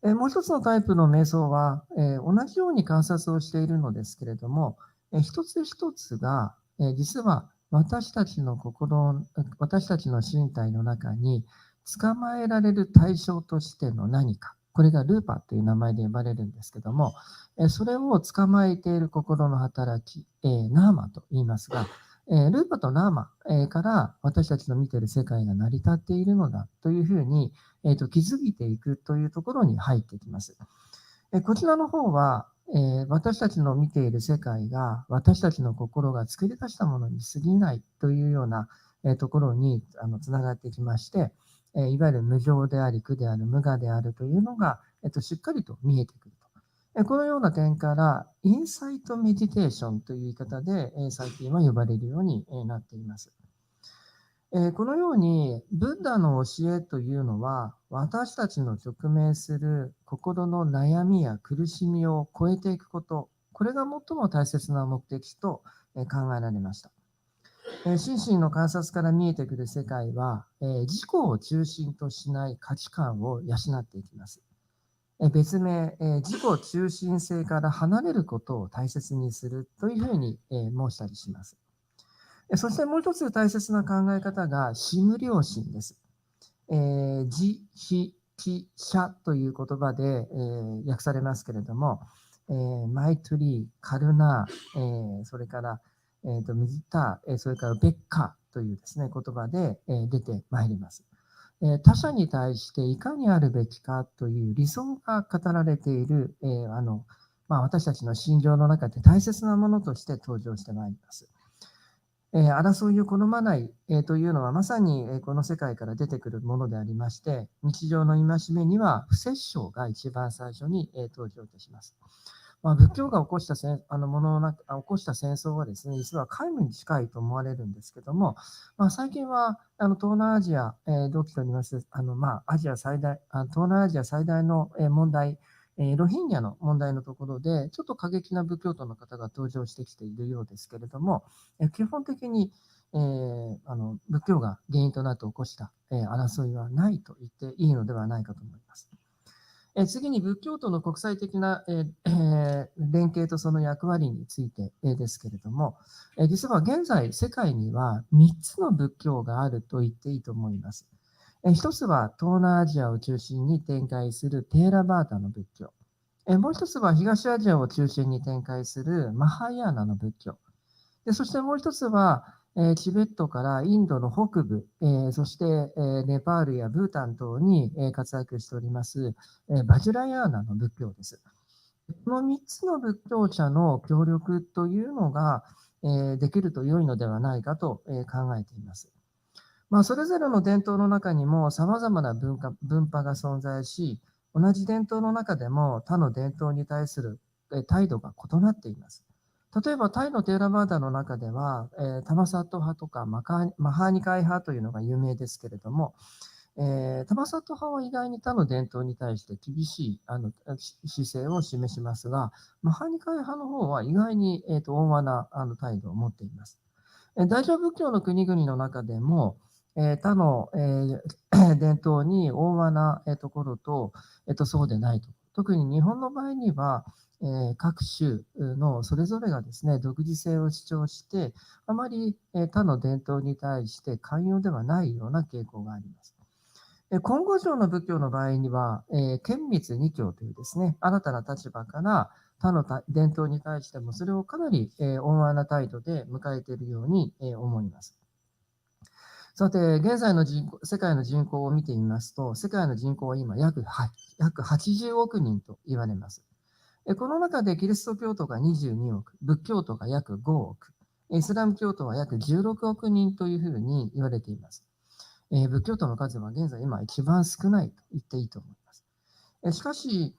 もう一つのタイプの瞑想は、同じように観察をしているのですけれども、一つ一つが、実は私たちの身体の中に捕まえられる対象としての何か、これがルーパという名前で呼ばれるんですけども、それを捕まえている心の働き、ナーマと言いますが、ルーパとナーマから私たちの見ている世界が成り立っているのだというふうに気づいていくというところに入ってきます。こちらの方は、私たちの見ている世界が私たちの心が作り出したものに過ぎないというようなところにつながってきまして、いわゆる無常であり苦である無我であるというのがしっかりと見えてくると。このような点からインサイトメディテーションという言い方で最近は呼ばれるようになっています。このようにブッダの教えというのは私たちの直面する心の悩みや苦しみを超えていくこと、これが最も大切な目的と考えられました。心身の観察から見えてくる世界は自己を中心としない価値観を養っていきます。別名、自己中心性から離れることを大切にするというふうに申したりします。そしてもう一つ大切な考え方がシム良心です。自、非、帰、者という言葉で、訳されますけれども、マイトリー、カルナー、それから、ミジター、それからベッカというですね、言葉で、出てまいります。他者に対していかにあるべきかという理想が語られている、私たちの心情の中で大切なものとして登場してまいります。争いを好まない、というのはまさに、この世界から出てくるものでありまして、日常の戒めには不殺生が一番最初に、登場いたします。仏教が起こした戦争はですね、実は皆無に近いと思われるんですけども、最近は東南アジア、同期と言います東南アジア最大の問題、ロヒンギャの問題のところで、ちょっと過激な仏教徒の方が登場してきているようですけれども、基本的に、仏教が原因となって起こした、争いはないと言っていいのではないかと思います。次に仏教との国際的な、連携とその役割について、ですけれども、実は現在世界には3つの仏教があると言っていいと思います。一つは東南アジアを中心に展開するテーラバータの仏教。もう一つは東アジアを中心に展開するマハヤーナの仏教。そしてもう一つはチベットからインドの北部、そしてネパールやブータン等に活躍しておりますバジュラヤーナの仏教です。この3つの仏教者の協力というのができると良いのではないかと考えています。それぞれの伝統の中にも様々な分派が存在し、同じ伝統の中でも他の伝統に対する態度が異なっています。例えばタイのテーラバーダの中では、タマサット派とかマハーニカイ派というのが有名ですけれども、タマサット派は意外に他の伝統に対して厳しい姿勢を示しますが、マハーニカイ派の方は意外に温和な態度を持っています。大乗仏教の国々の中でも、他の伝統に温和なところとそうでないと。特に日本の場合には、各種のそれぞれがですね、独自性を主張して、あまり他の伝統に対して寛容ではないような傾向があります。金剛上の仏教の場合には、厳密二教というですね、新たな立場から他の伝統に対してもそれをかなり温和な態度で迎えているように思います。さて、現在の世界の人口を見てみますと、世界の人口は今約80億人と言われます。この中でキリスト教徒が22億、仏教徒が約5億、イスラム教徒は約16億人というふうに言われています。仏教徒の数は現在今一番少ないと言っていいと思います。しかし、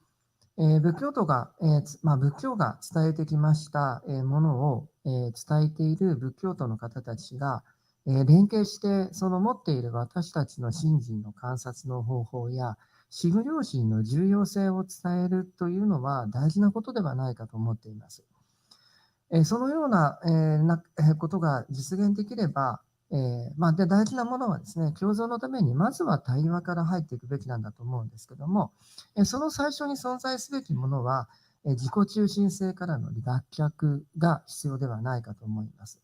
仏教徒が、仏教が伝えてきましたものを伝えている仏教徒の方たちが連携してその持っている私たちの信心の観察の方法や死後良心の重要性を伝えるというのは大事なことではないかと思っています。そのようなことが実現できれば、で大事なものはですね、共存のためにまずは対話から入っていくべきなんだと思うんですけども、その最初に存在すべきものは、自己中心性からの脱却が必要ではないかと思います。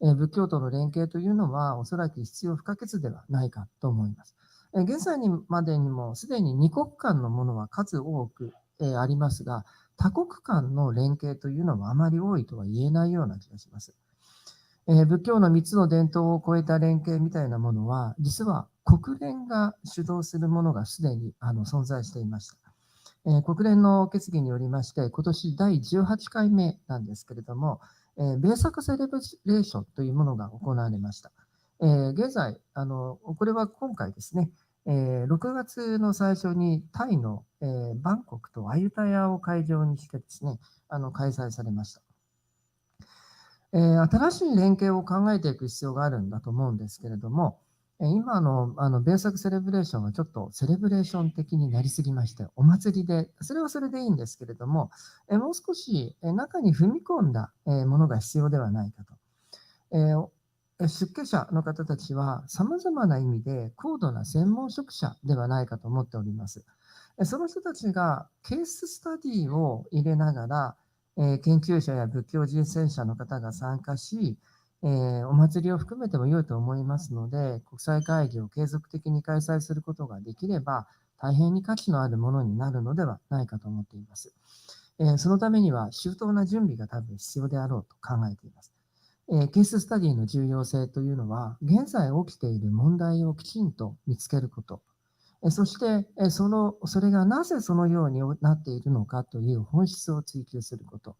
仏教との連携というのはおそらく必要不可欠ではないかと思います。現在までにもすでに二国間のものは数多くありますが、多国間の連携というのはあまり多いとは言えないような気がします。仏教の3つの伝統を超えた連携みたいなものは、実は国連が主導するものがすでに存在していました。国連の決議によりまして、今年第18回目なんですけれども、米作セレブレーションというものが行われました。現在、これは今回ですね、6月の最初にタイの、バンコクとアユタヤを会場にしてですね、開催されました。新しい連携を考えていく必要があるんだと思うんですけれども、今の米作セレブレーションはちょっとセレブレーション的になりすぎまして、お祭りで、それはそれでいいんですけれども、もう少し中に踏み込んだものが必要ではないかと。出家者の方たちは様々な意味で高度な専門職者ではないかと思っております。その人たちがケーススタディを入れながら、研究者や仏教実践者の方が参加し、お祭りを含めても良いと思いますので、国際会議を継続的に開催することができれば、大変に価値のあるものになるのではないかと思っています。そのためには周到な準備が多分必要であろうと考えています。ケーススタディの重要性というのは、現在起きている問題をきちんと見つけること、そしてそれがなぜそのようになっているのかという本質を追求すること、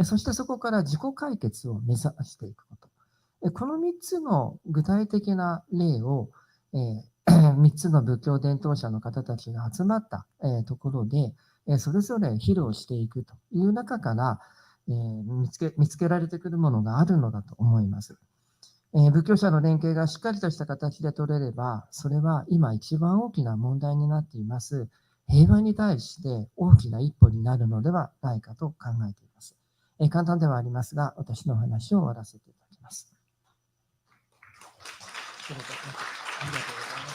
そしてそこから自己解決を目指していくこと。この3つの具体的な例を、3つの仏教伝統者の方たちが集まったところで、それぞれ披露していくという中から、見つけられてくるものがあるのだと思います。仏教者の連携がしっかりとした形で取れれば、それは今一番大きな問題になっています、平和に対して大きな一歩になるのではないかと考えています。簡単ではありますが、私のお話を終わらせていただきます。ありがとうございます。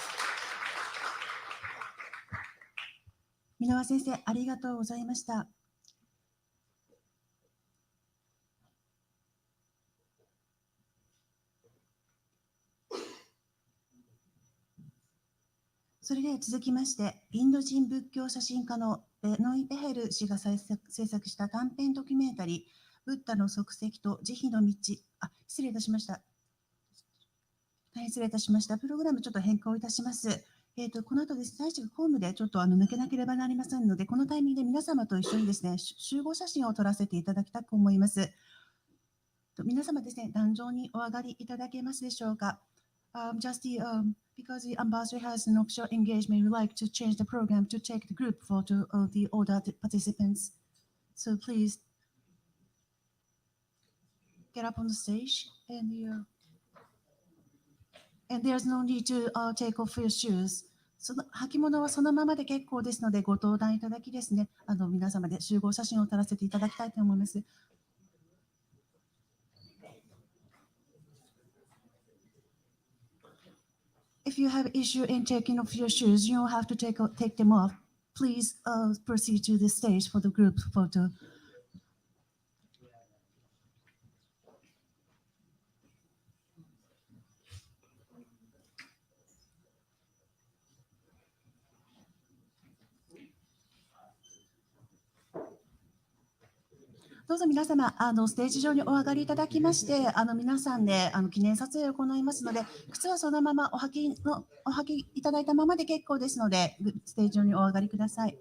箕輪先生、ありがとうございました。それでは続きまして、インド人仏教写真家のベノイ・ペヘル氏が制作した短編ドキュメンタリー、ブッダの足跡と慈悲の道。失礼いたしました。大変失礼いたしました。プログラムちょっと変更いたします。この後ですね、大使が公務でちょっと抜けなければなりませんので、このタイミングで皆様と一緒にですね、集合写真を撮らせていただきたく思います。皆様ですね、壇上にお上がりいただけますでしょうか。Because the ambassador has an offshore engagement, we'd like to change the program to take the group photo of the other participants. So please get up on the stage, and there's no need to take off your shoes. その履物はそのままで結構ですので、ご登壇いただきですね、皆様で集合写真を撮らせていただきたいと思います。If you have issue in taking off your shoes, you don't have to take them off. Please proceed to the stage for the group photo. どうぞ皆様、ステージ上にお上がりいただきまして、皆さんで記念撮影を行いますので、靴はそのままお履きいただいたままで結構ですので、ステージ上にお上がりください。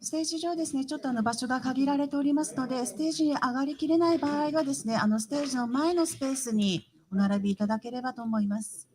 ステージ上ですね、ちょっと場所が限られておりますので、ステージに上がりきれない場合はですね、ステージの前のスペースにお並びいただければと思います。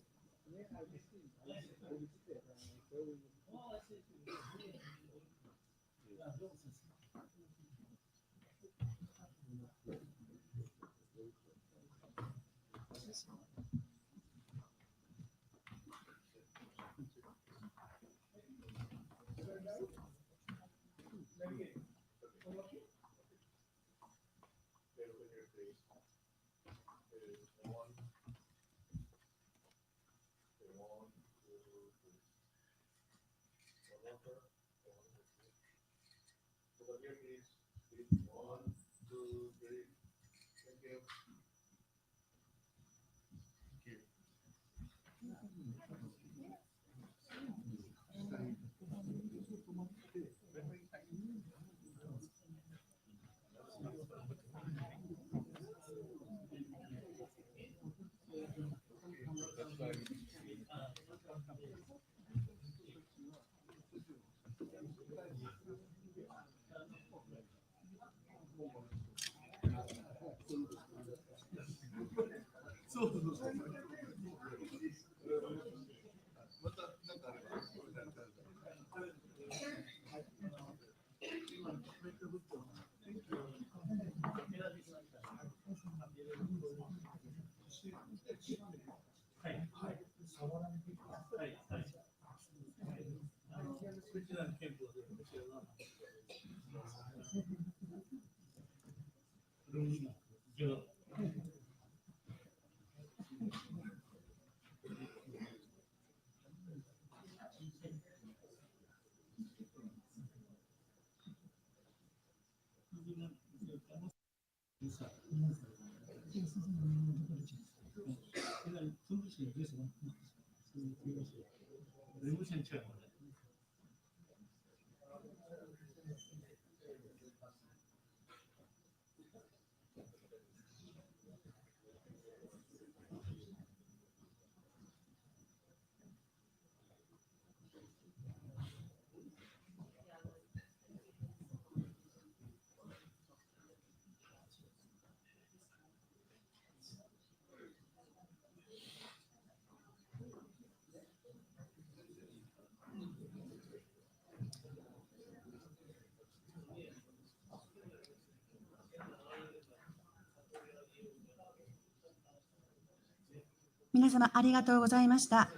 皆様ありがとうございました。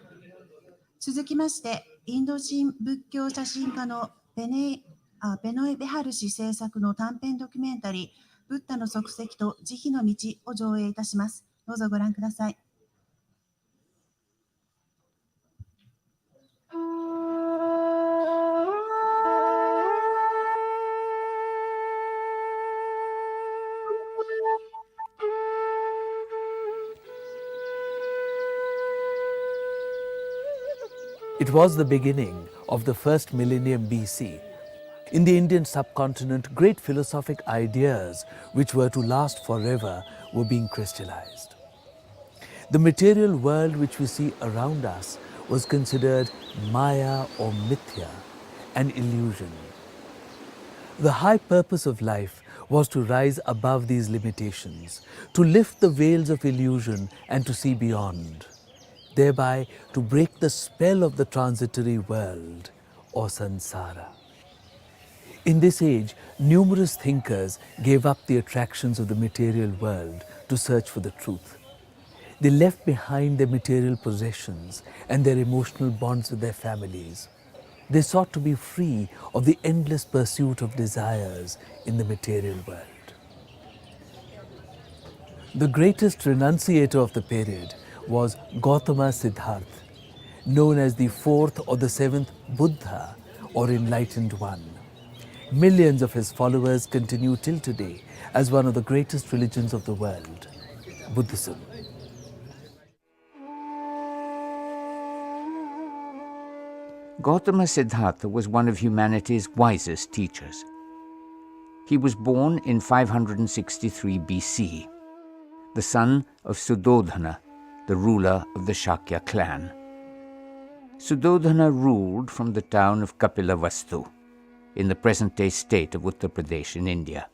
続きまして、インド人仏教写真家のベノイ・ベハル氏制作の短編ドキュメンタリー、ブッダの足跡と慈悲の道を上映いたします。どうぞご覧ください。It was the beginning of the first millennium BC. In the Indian subcontinent, great philosophic ideas which were to last forever were being crystallized. The material world which we see around us was considered Maya or Mithya, an illusion. The high purpose of life was to rise above these limitations, to lift the veils of illusion and to see beyond, thereby to break the spell of the transitory world or samsara. In this age, numerous thinkers gave up the attractions of the material world to search for the truth. They left behind their material possessions and their emotional bonds with their families. They sought to be free of the endless pursuit of desires in the material world. The greatest renunciator of the period was Gautama Siddhartha, known as the fourth or the seventh Buddha or enlightened one. Millions of his followers continue till today as one of the greatest religions of the world, Buddhism. Gautama Siddhartha was one of humanity's wisest teachers. He was born in 563 BC, the son of Suddhodana, the ruler of the Shakya clan. Suddhodana ruled from the town of Kapilavastu, in the present-day state of Uttar Pradesh in India.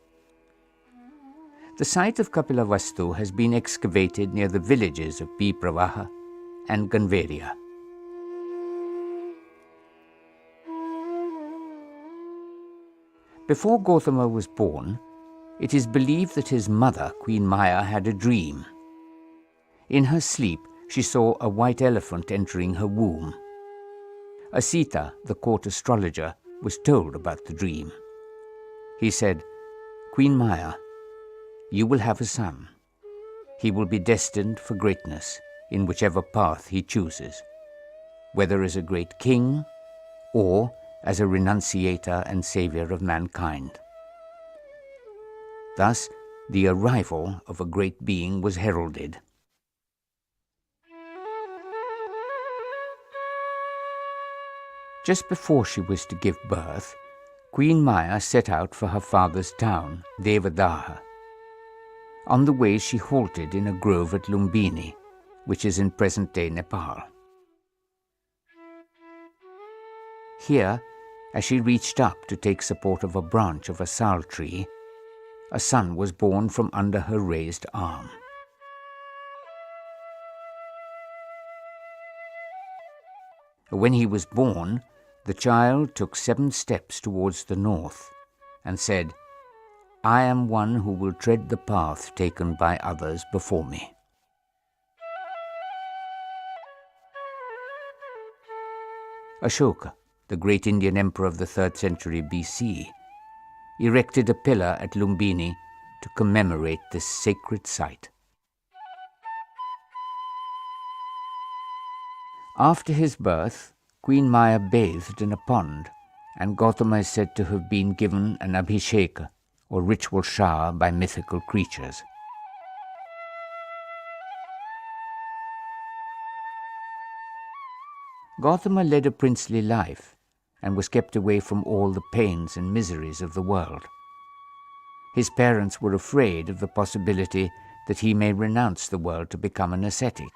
The site of Kapilavastu has been excavated near the villages of Pravaha and Ganveria. Before Gautama was born, it is believed that his mother, Queen Maya, had a dream. In her sleep, she saw a white elephant entering her womb. Asita, the court astrologer, was told about the dream. He said, "Queen Maya, you will have a son. He will be destined for greatness in whichever path he chooses, whether as a great king or as a renunciator and savior of mankind." Thus, the arrival of a great being was heralded. Just before she was to give birth, Queen Maya set out for her father's town, Devadaha. On the way, she halted in a grove at Lumbini, which is in present-day Nepal. Here, as she reached up to take support of a branch of a sal tree, a son was born from under her raised arm. When he was born, the child took 7 steps towards the north and said, "I am one who will tread the path taken by others before me." Ashoka, the great Indian emperor of the 3rd century BC, erected a pillar at Lumbini to commemorate this sacred site. After his birth, Queen Maya bathed in a pond, and Gautama is said to have been given an abhisheka, or ritual shower, by mythical creatures. Gautama led a princely life and was kept away from all the pains and miseries of the world. His parents were afraid of the possibility that he may renounce the world to become an ascetic.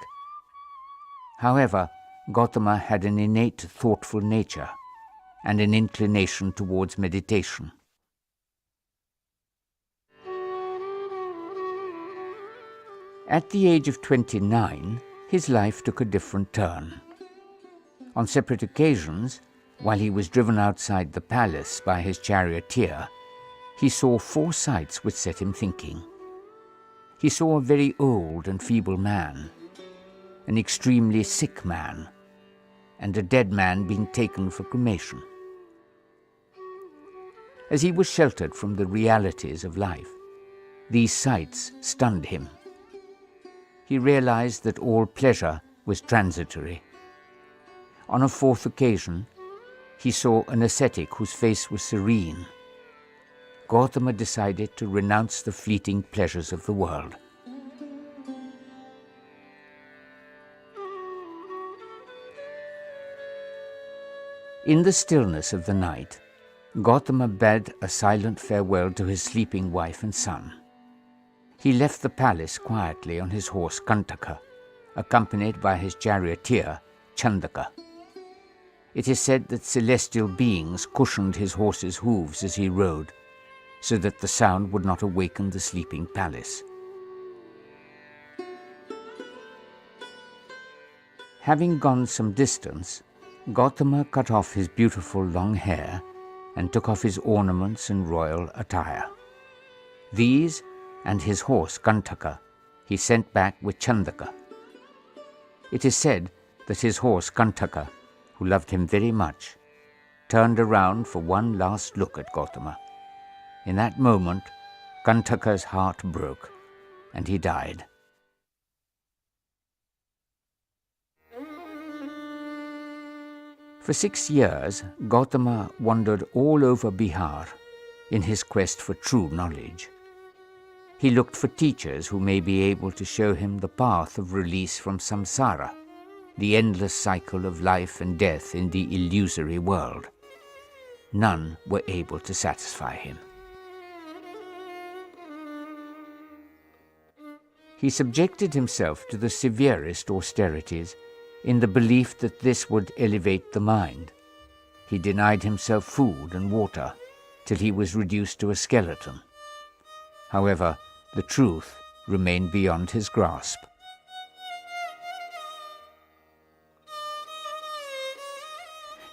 However, Gautama had an innate thoughtful nature and an inclination towards meditation. At the age of 29, his life took a different turn. On separate occasions, while he was driven outside the palace by his charioteer, he saw 4 sights which set him thinking. He saw a very old and feeble man, an extremely sick man, and a dead man being taken for cremation. As he was sheltered from the realities of life, these sights stunned him. He realized that all pleasure was transitory. On a 4th occasion, he saw an ascetic whose face was serene. Gautama decided to renounce the fleeting pleasures of the world. In the stillness of the night, Gautama bade a silent farewell to his sleeping wife and son. He left the palace quietly on his horse Kantaka, accompanied by his charioteer Chandaka. It is said that celestial beings cushioned his horse's hooves as he rode, so that the sound would not awaken the sleeping palace. Having gone some distance, Gautama cut off his beautiful long hair and took off his ornaments and royal attire. These and his horse Kantaka he sent back with Chandaka. It is said that his horse Kantaka, who loved him very much, turned around for one last look at Gautama. In that moment, Kantaka's heart broke and he died. For 6 years, Gautama wandered all over Bihar in his quest for true knowledge. He looked for teachers who may be able to show him the path of release from samsara, the endless cycle of life and death in the illusory world. None were able to satisfy him. He subjected himself to the severest austerities in the belief that this would elevate the mind. He denied himself food and water till he was reduced to a skeleton. However, the truth remained beyond his grasp.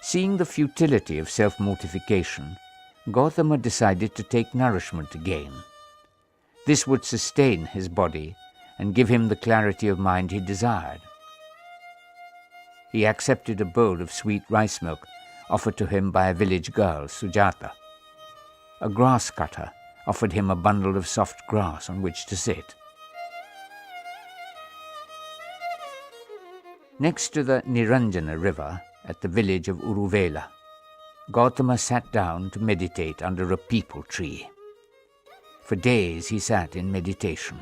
Seeing the futility of self-mortification, Gautama decided to take nourishment again. This would sustain his body and give him the clarity of mind he desired. He accepted a bowl of sweet rice milk offered to him by a village girl, Sujata. A grass cutter offered him a bundle of soft grass on which to sit. Next to the Niranjana river at the village of Uruvela, Gautama sat down to meditate under a peepal tree. For days he sat in meditation,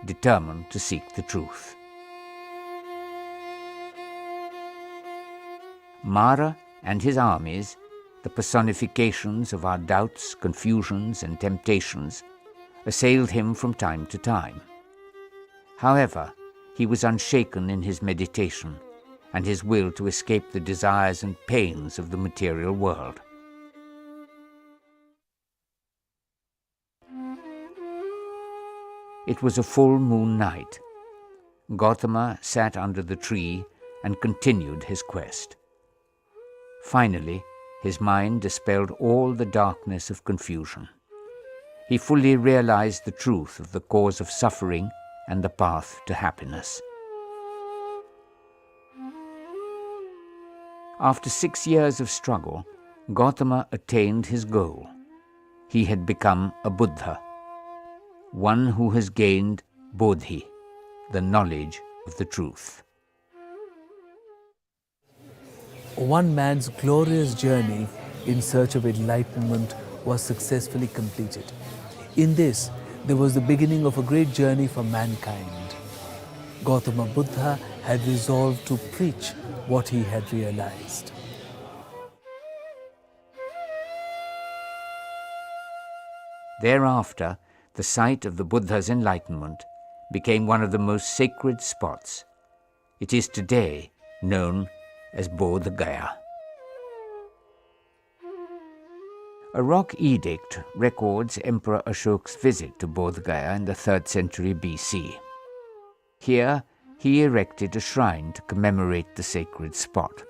determined to seek the truth. Mara and his armies, the personifications of our doubts, confusions, and temptations, assailed him from time to time. However, he was unshaken in his meditation and his will to escape the desires and pains of the material world. It was a full moon night. Gautama sat under the tree and continued his quest. Finally, his mind dispelled all the darkness of confusion. He fully realized the truth of the cause of suffering and the path to happiness. After 6 years of struggle, Gautama attained his goal. He had become a Buddha, one who has gained bodhi, the knowledge of the truth. One man's glorious journey in search of enlightenment was successfully completed. In this, there was the beginning of a great journey for mankind. Gautama Buddha had resolved to preach what he had realized. Thereafter, the site of the Buddha's enlightenment became one of the most sacred spots. It is today known as Bodh Gaya. A rock edict records Emperor Ashok's visit to Bodh Gaya in the 3rd century BC. Here, he erected a shrine to commemorate the sacred spot.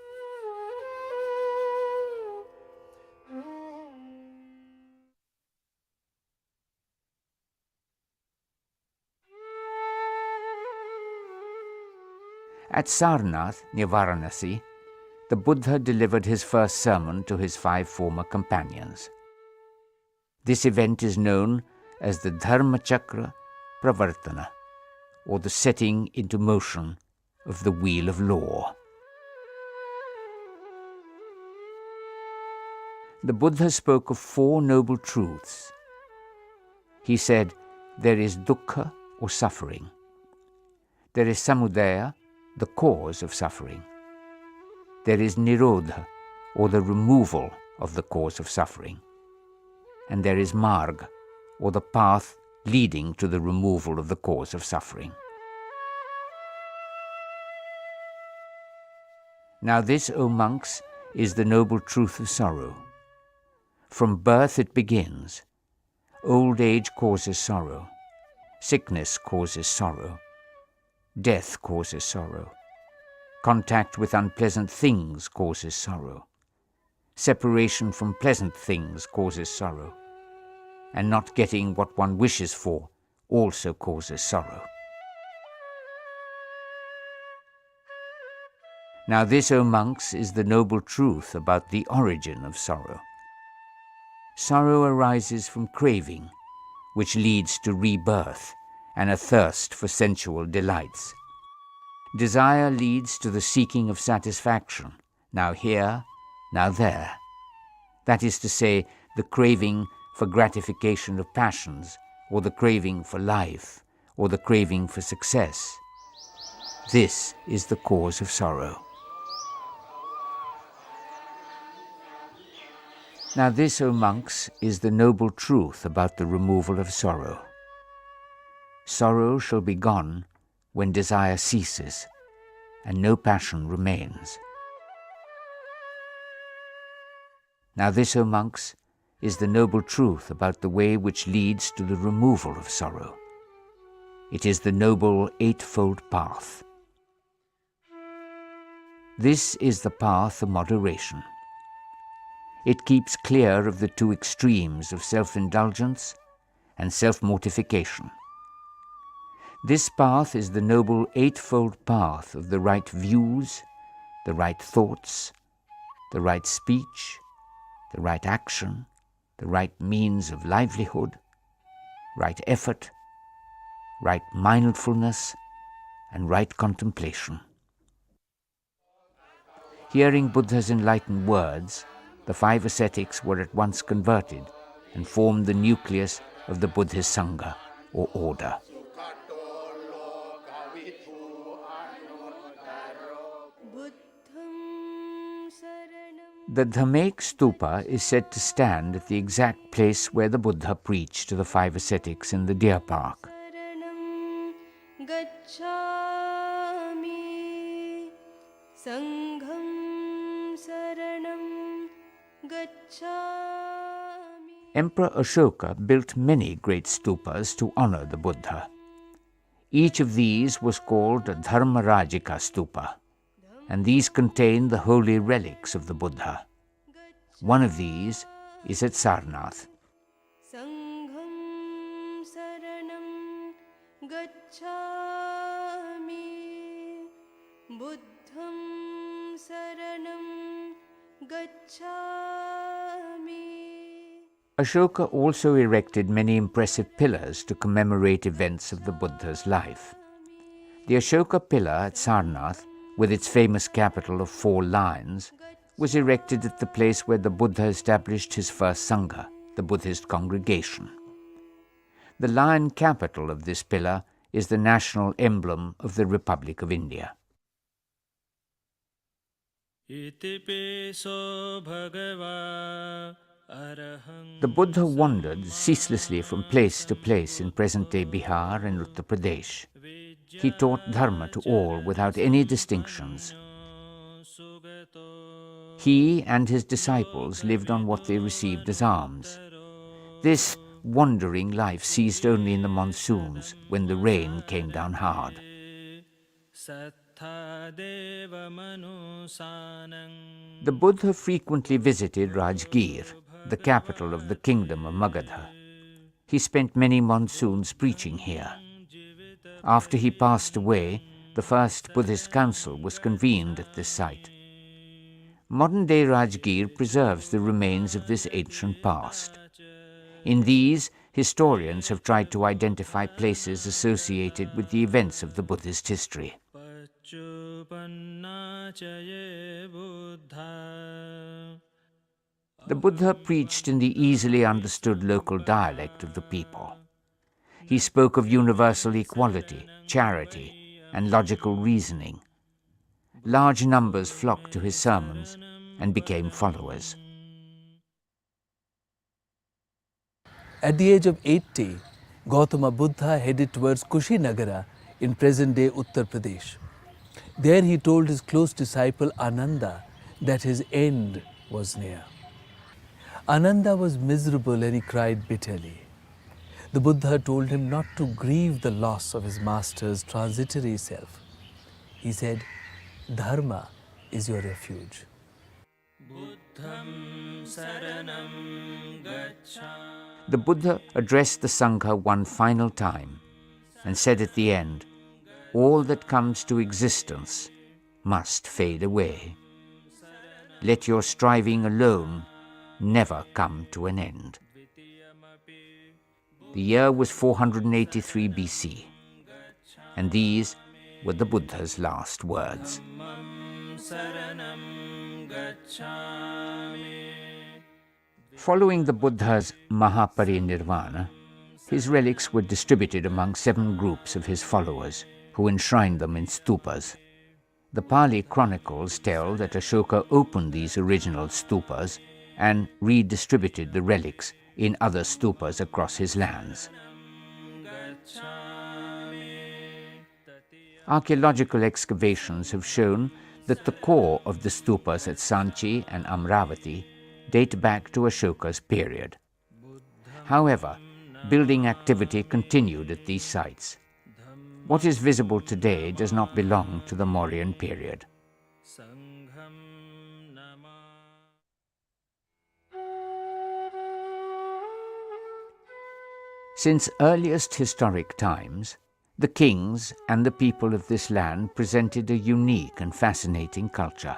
At Sarnath, near Varanasi, the Buddha delivered his first sermon to his 5 former companions. This event is known as the Dhamma Chakra Pravartana, or the setting into motion of the wheel of law. The Buddha spoke of 4 noble truths. He said, there is dukkha, or suffering. There is samudaya, the cause of suffering. There is nirodha, or the removal of the cause of suffering. And there is marg, or the path leading to the removal of the cause of suffering. Now this, O monks, is the noble truth of sorrow. From birth it begins. Old age causes sorrow. Sickness causes sorrow. Death causes sorrow. Contact with unpleasant things causes sorrow. Separation from pleasant things causes sorrow. And not getting what one wishes for also causes sorrow. Now this, O monks, is the noble truth about the origin of sorrow. Sorrow arises from craving, which leads to rebirth and a thirst for sensual delights. Desire leads to the seeking of satisfaction, now here, now there. That is to say, the craving for gratification of passions, or the craving for life, or the craving for success. This is the cause of sorrow. Now this, O monks, is the noble truth about the removal of sorrow. Sorrow shall be gone when desire ceases, and no passion remains. Now this, O monks, is the noble truth about the way which leads to the removal of sorrow. It is the noble eightfold path. This is the path of moderation. It keeps clear of the two extremes of self-indulgence and self-mortification. This path is the noble eightfold path of the right views, the right thoughts, the right speech, the right action, the right means of livelihood, right effort, right mindfulness, and right contemplation. Hearing Buddha's enlightened words, the 5 ascetics were at once converted and formed the nucleus of the Buddhist Sangha, or order. The Dhammaik stupa is said to stand at the exact place where the Buddha preached to the 5 ascetics in the deer park. Emperor Ashoka built many great stupas to honor the Buddha. Each of these was called a Dharmarajika stupa, and these contain the holy relics of the Buddha. One of these is at Sarnath. Ashoka also erected many impressive pillars to commemorate events of the Buddha's life. The Ashoka pillar at Sarnath, with its famous capital of 4 lions, was erected at the place where the Buddha established his first Sangha, the Buddhist congregation. The lion capital of this pillar is the national emblem of the Republic of India. The Buddha wandered ceaselessly from place to place in present-day Bihar and Uttar Pradesh. He taught Dharma to all without any distinctions. He and his disciples lived on what they received as alms. This wandering life ceased only in the monsoons, when the rain came down hard. The Buddha frequently visited Rajgir, the capital of the kingdom of Magadha. He spent many monsoons preaching here. After he passed away, the first Buddhist council was convened at this site. Modern-day Rajgir preserves the remains of this ancient past. In these, historians have tried to identify places associated with the events of the Buddhist history. The Buddha preached in the easily understood local dialect of the people. He spoke of universal equality, charity, and logical reasoning. Large numbers flocked to his sermons and became followers. At the age of 80, Gautama Buddha headed towards Kushinagara in present-day Uttar Pradesh. There he told his close disciple Ananda that his end was near. Ananda was miserable and he cried bitterly. The Buddha told him not to grieve the loss of his master's transitory self. He said, "Dharma is your refuge." The Buddha addressed the Sangha one final time and said at the end, "All that comes to existence must fade away. Let your striving alone never come to an end." The year was 483 BC, and these were the Buddha's last words. Following the Buddha's Mahaparinirvana, his relics were distributed among 7 groups of his followers, who enshrined them in stupas. The Pali chronicles tell that Ashoka opened these original stupas and redistributed the relics in other stupas across his lands. Archaeological excavations have shown that the core of the stupas at Sanchi and Amravati date back to Ashoka's period. However, building activity continued at these sites. What is visible today does not belong to the Mauryan period. Since earliest historic times, the kings and the people of this land presented a unique and fascinating culture.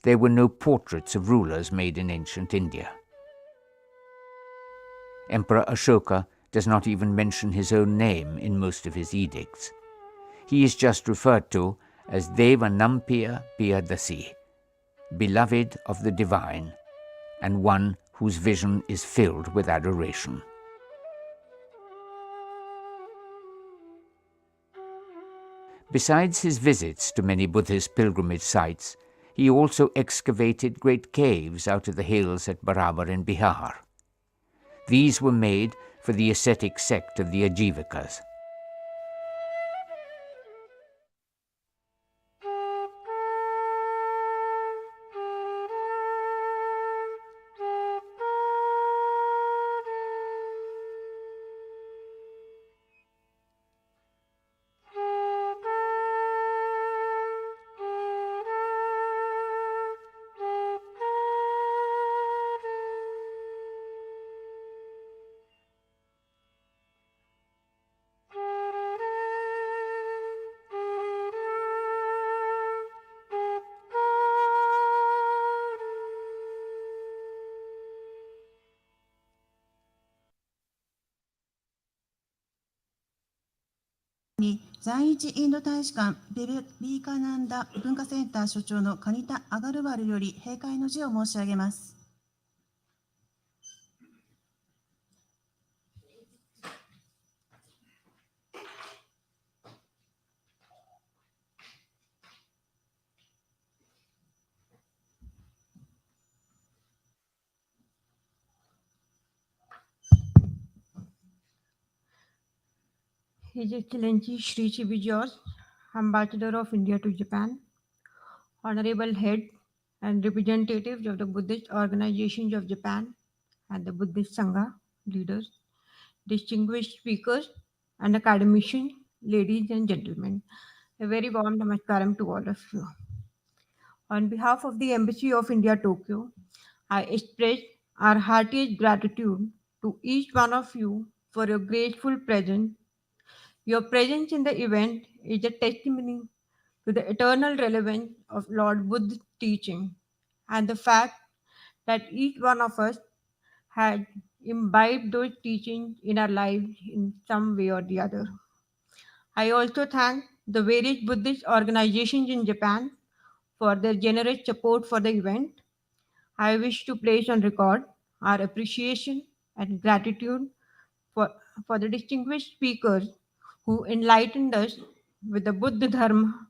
There were no portraits of rulers made in ancient India. Emperor Ashoka does not even mention his own name in most of his edicts. He is just referred to as Devanampiya Piyadasi, beloved of the divine, and one whose vision is filled with adoration. Besides his visits to many Buddhist pilgrimage sites, he also excavated great caves out of the hills at Barabar in Bihar. These were made for the ascetic sect of the Ajivikas.在日インド大使館ビーカナンダ文化センター所長のカニタ・アガルワルより閉会の辞を申し上げます。His Excellency Shri Shibi George, Ambassador of India to Japan, Honorable Head and representatives of the Buddhist Organizations of Japan and the Buddhist Sangha leaders, distinguished speakers and academicians, ladies and gentlemen, a very warm namaskaram to all of you. On behalf of the Embassy of India, Tokyo, I express our heartiest gratitude to each one of you for your graceful presence. Your presence in the event is a testimony to the eternal relevance of Lord Buddha's teaching and the fact that each one of us has imbibed those teachings in our lives in some way or the other. I also thank the various Buddhist organizations in Japan for their generous support for the event. I wish to place on record our appreciation and gratitude for the distinguished speakers who enlightened us with the Buddha Dharma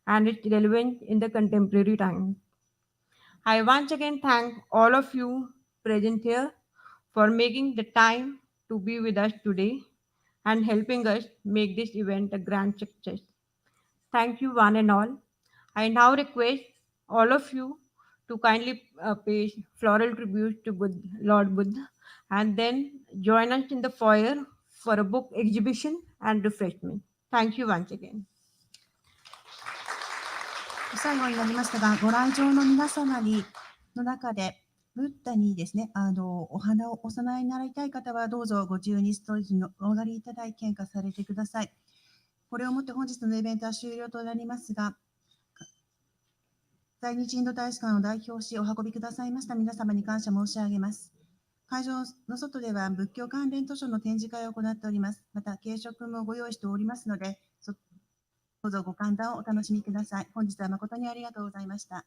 and its relevance in the contemporary time. I once again thank all of you present here for making the time to be with us today and helping us make this event a grand success. Thank you one and all. I now request all of you to kindly pay floral tribute to Lord Buddha and then join us in the foyer for a book exhibition and refreshment. Thank you once again. 最後になりましたが、ご来場の皆様の中で、ブッダにですね、お花をお供えになりたい方は、どうぞご自由にストージにお上がりいただい、献花されてください。これをもって本日のイベントは終了となりますが、在日インド大使館を代表しお運びくださいました皆様に感謝申し上げます。会場の外では仏教関連図書の展示会を行っております。また、軽食もご用意しておりますので、どうぞご歓談をお楽しみください。本日は誠にありがとうございました。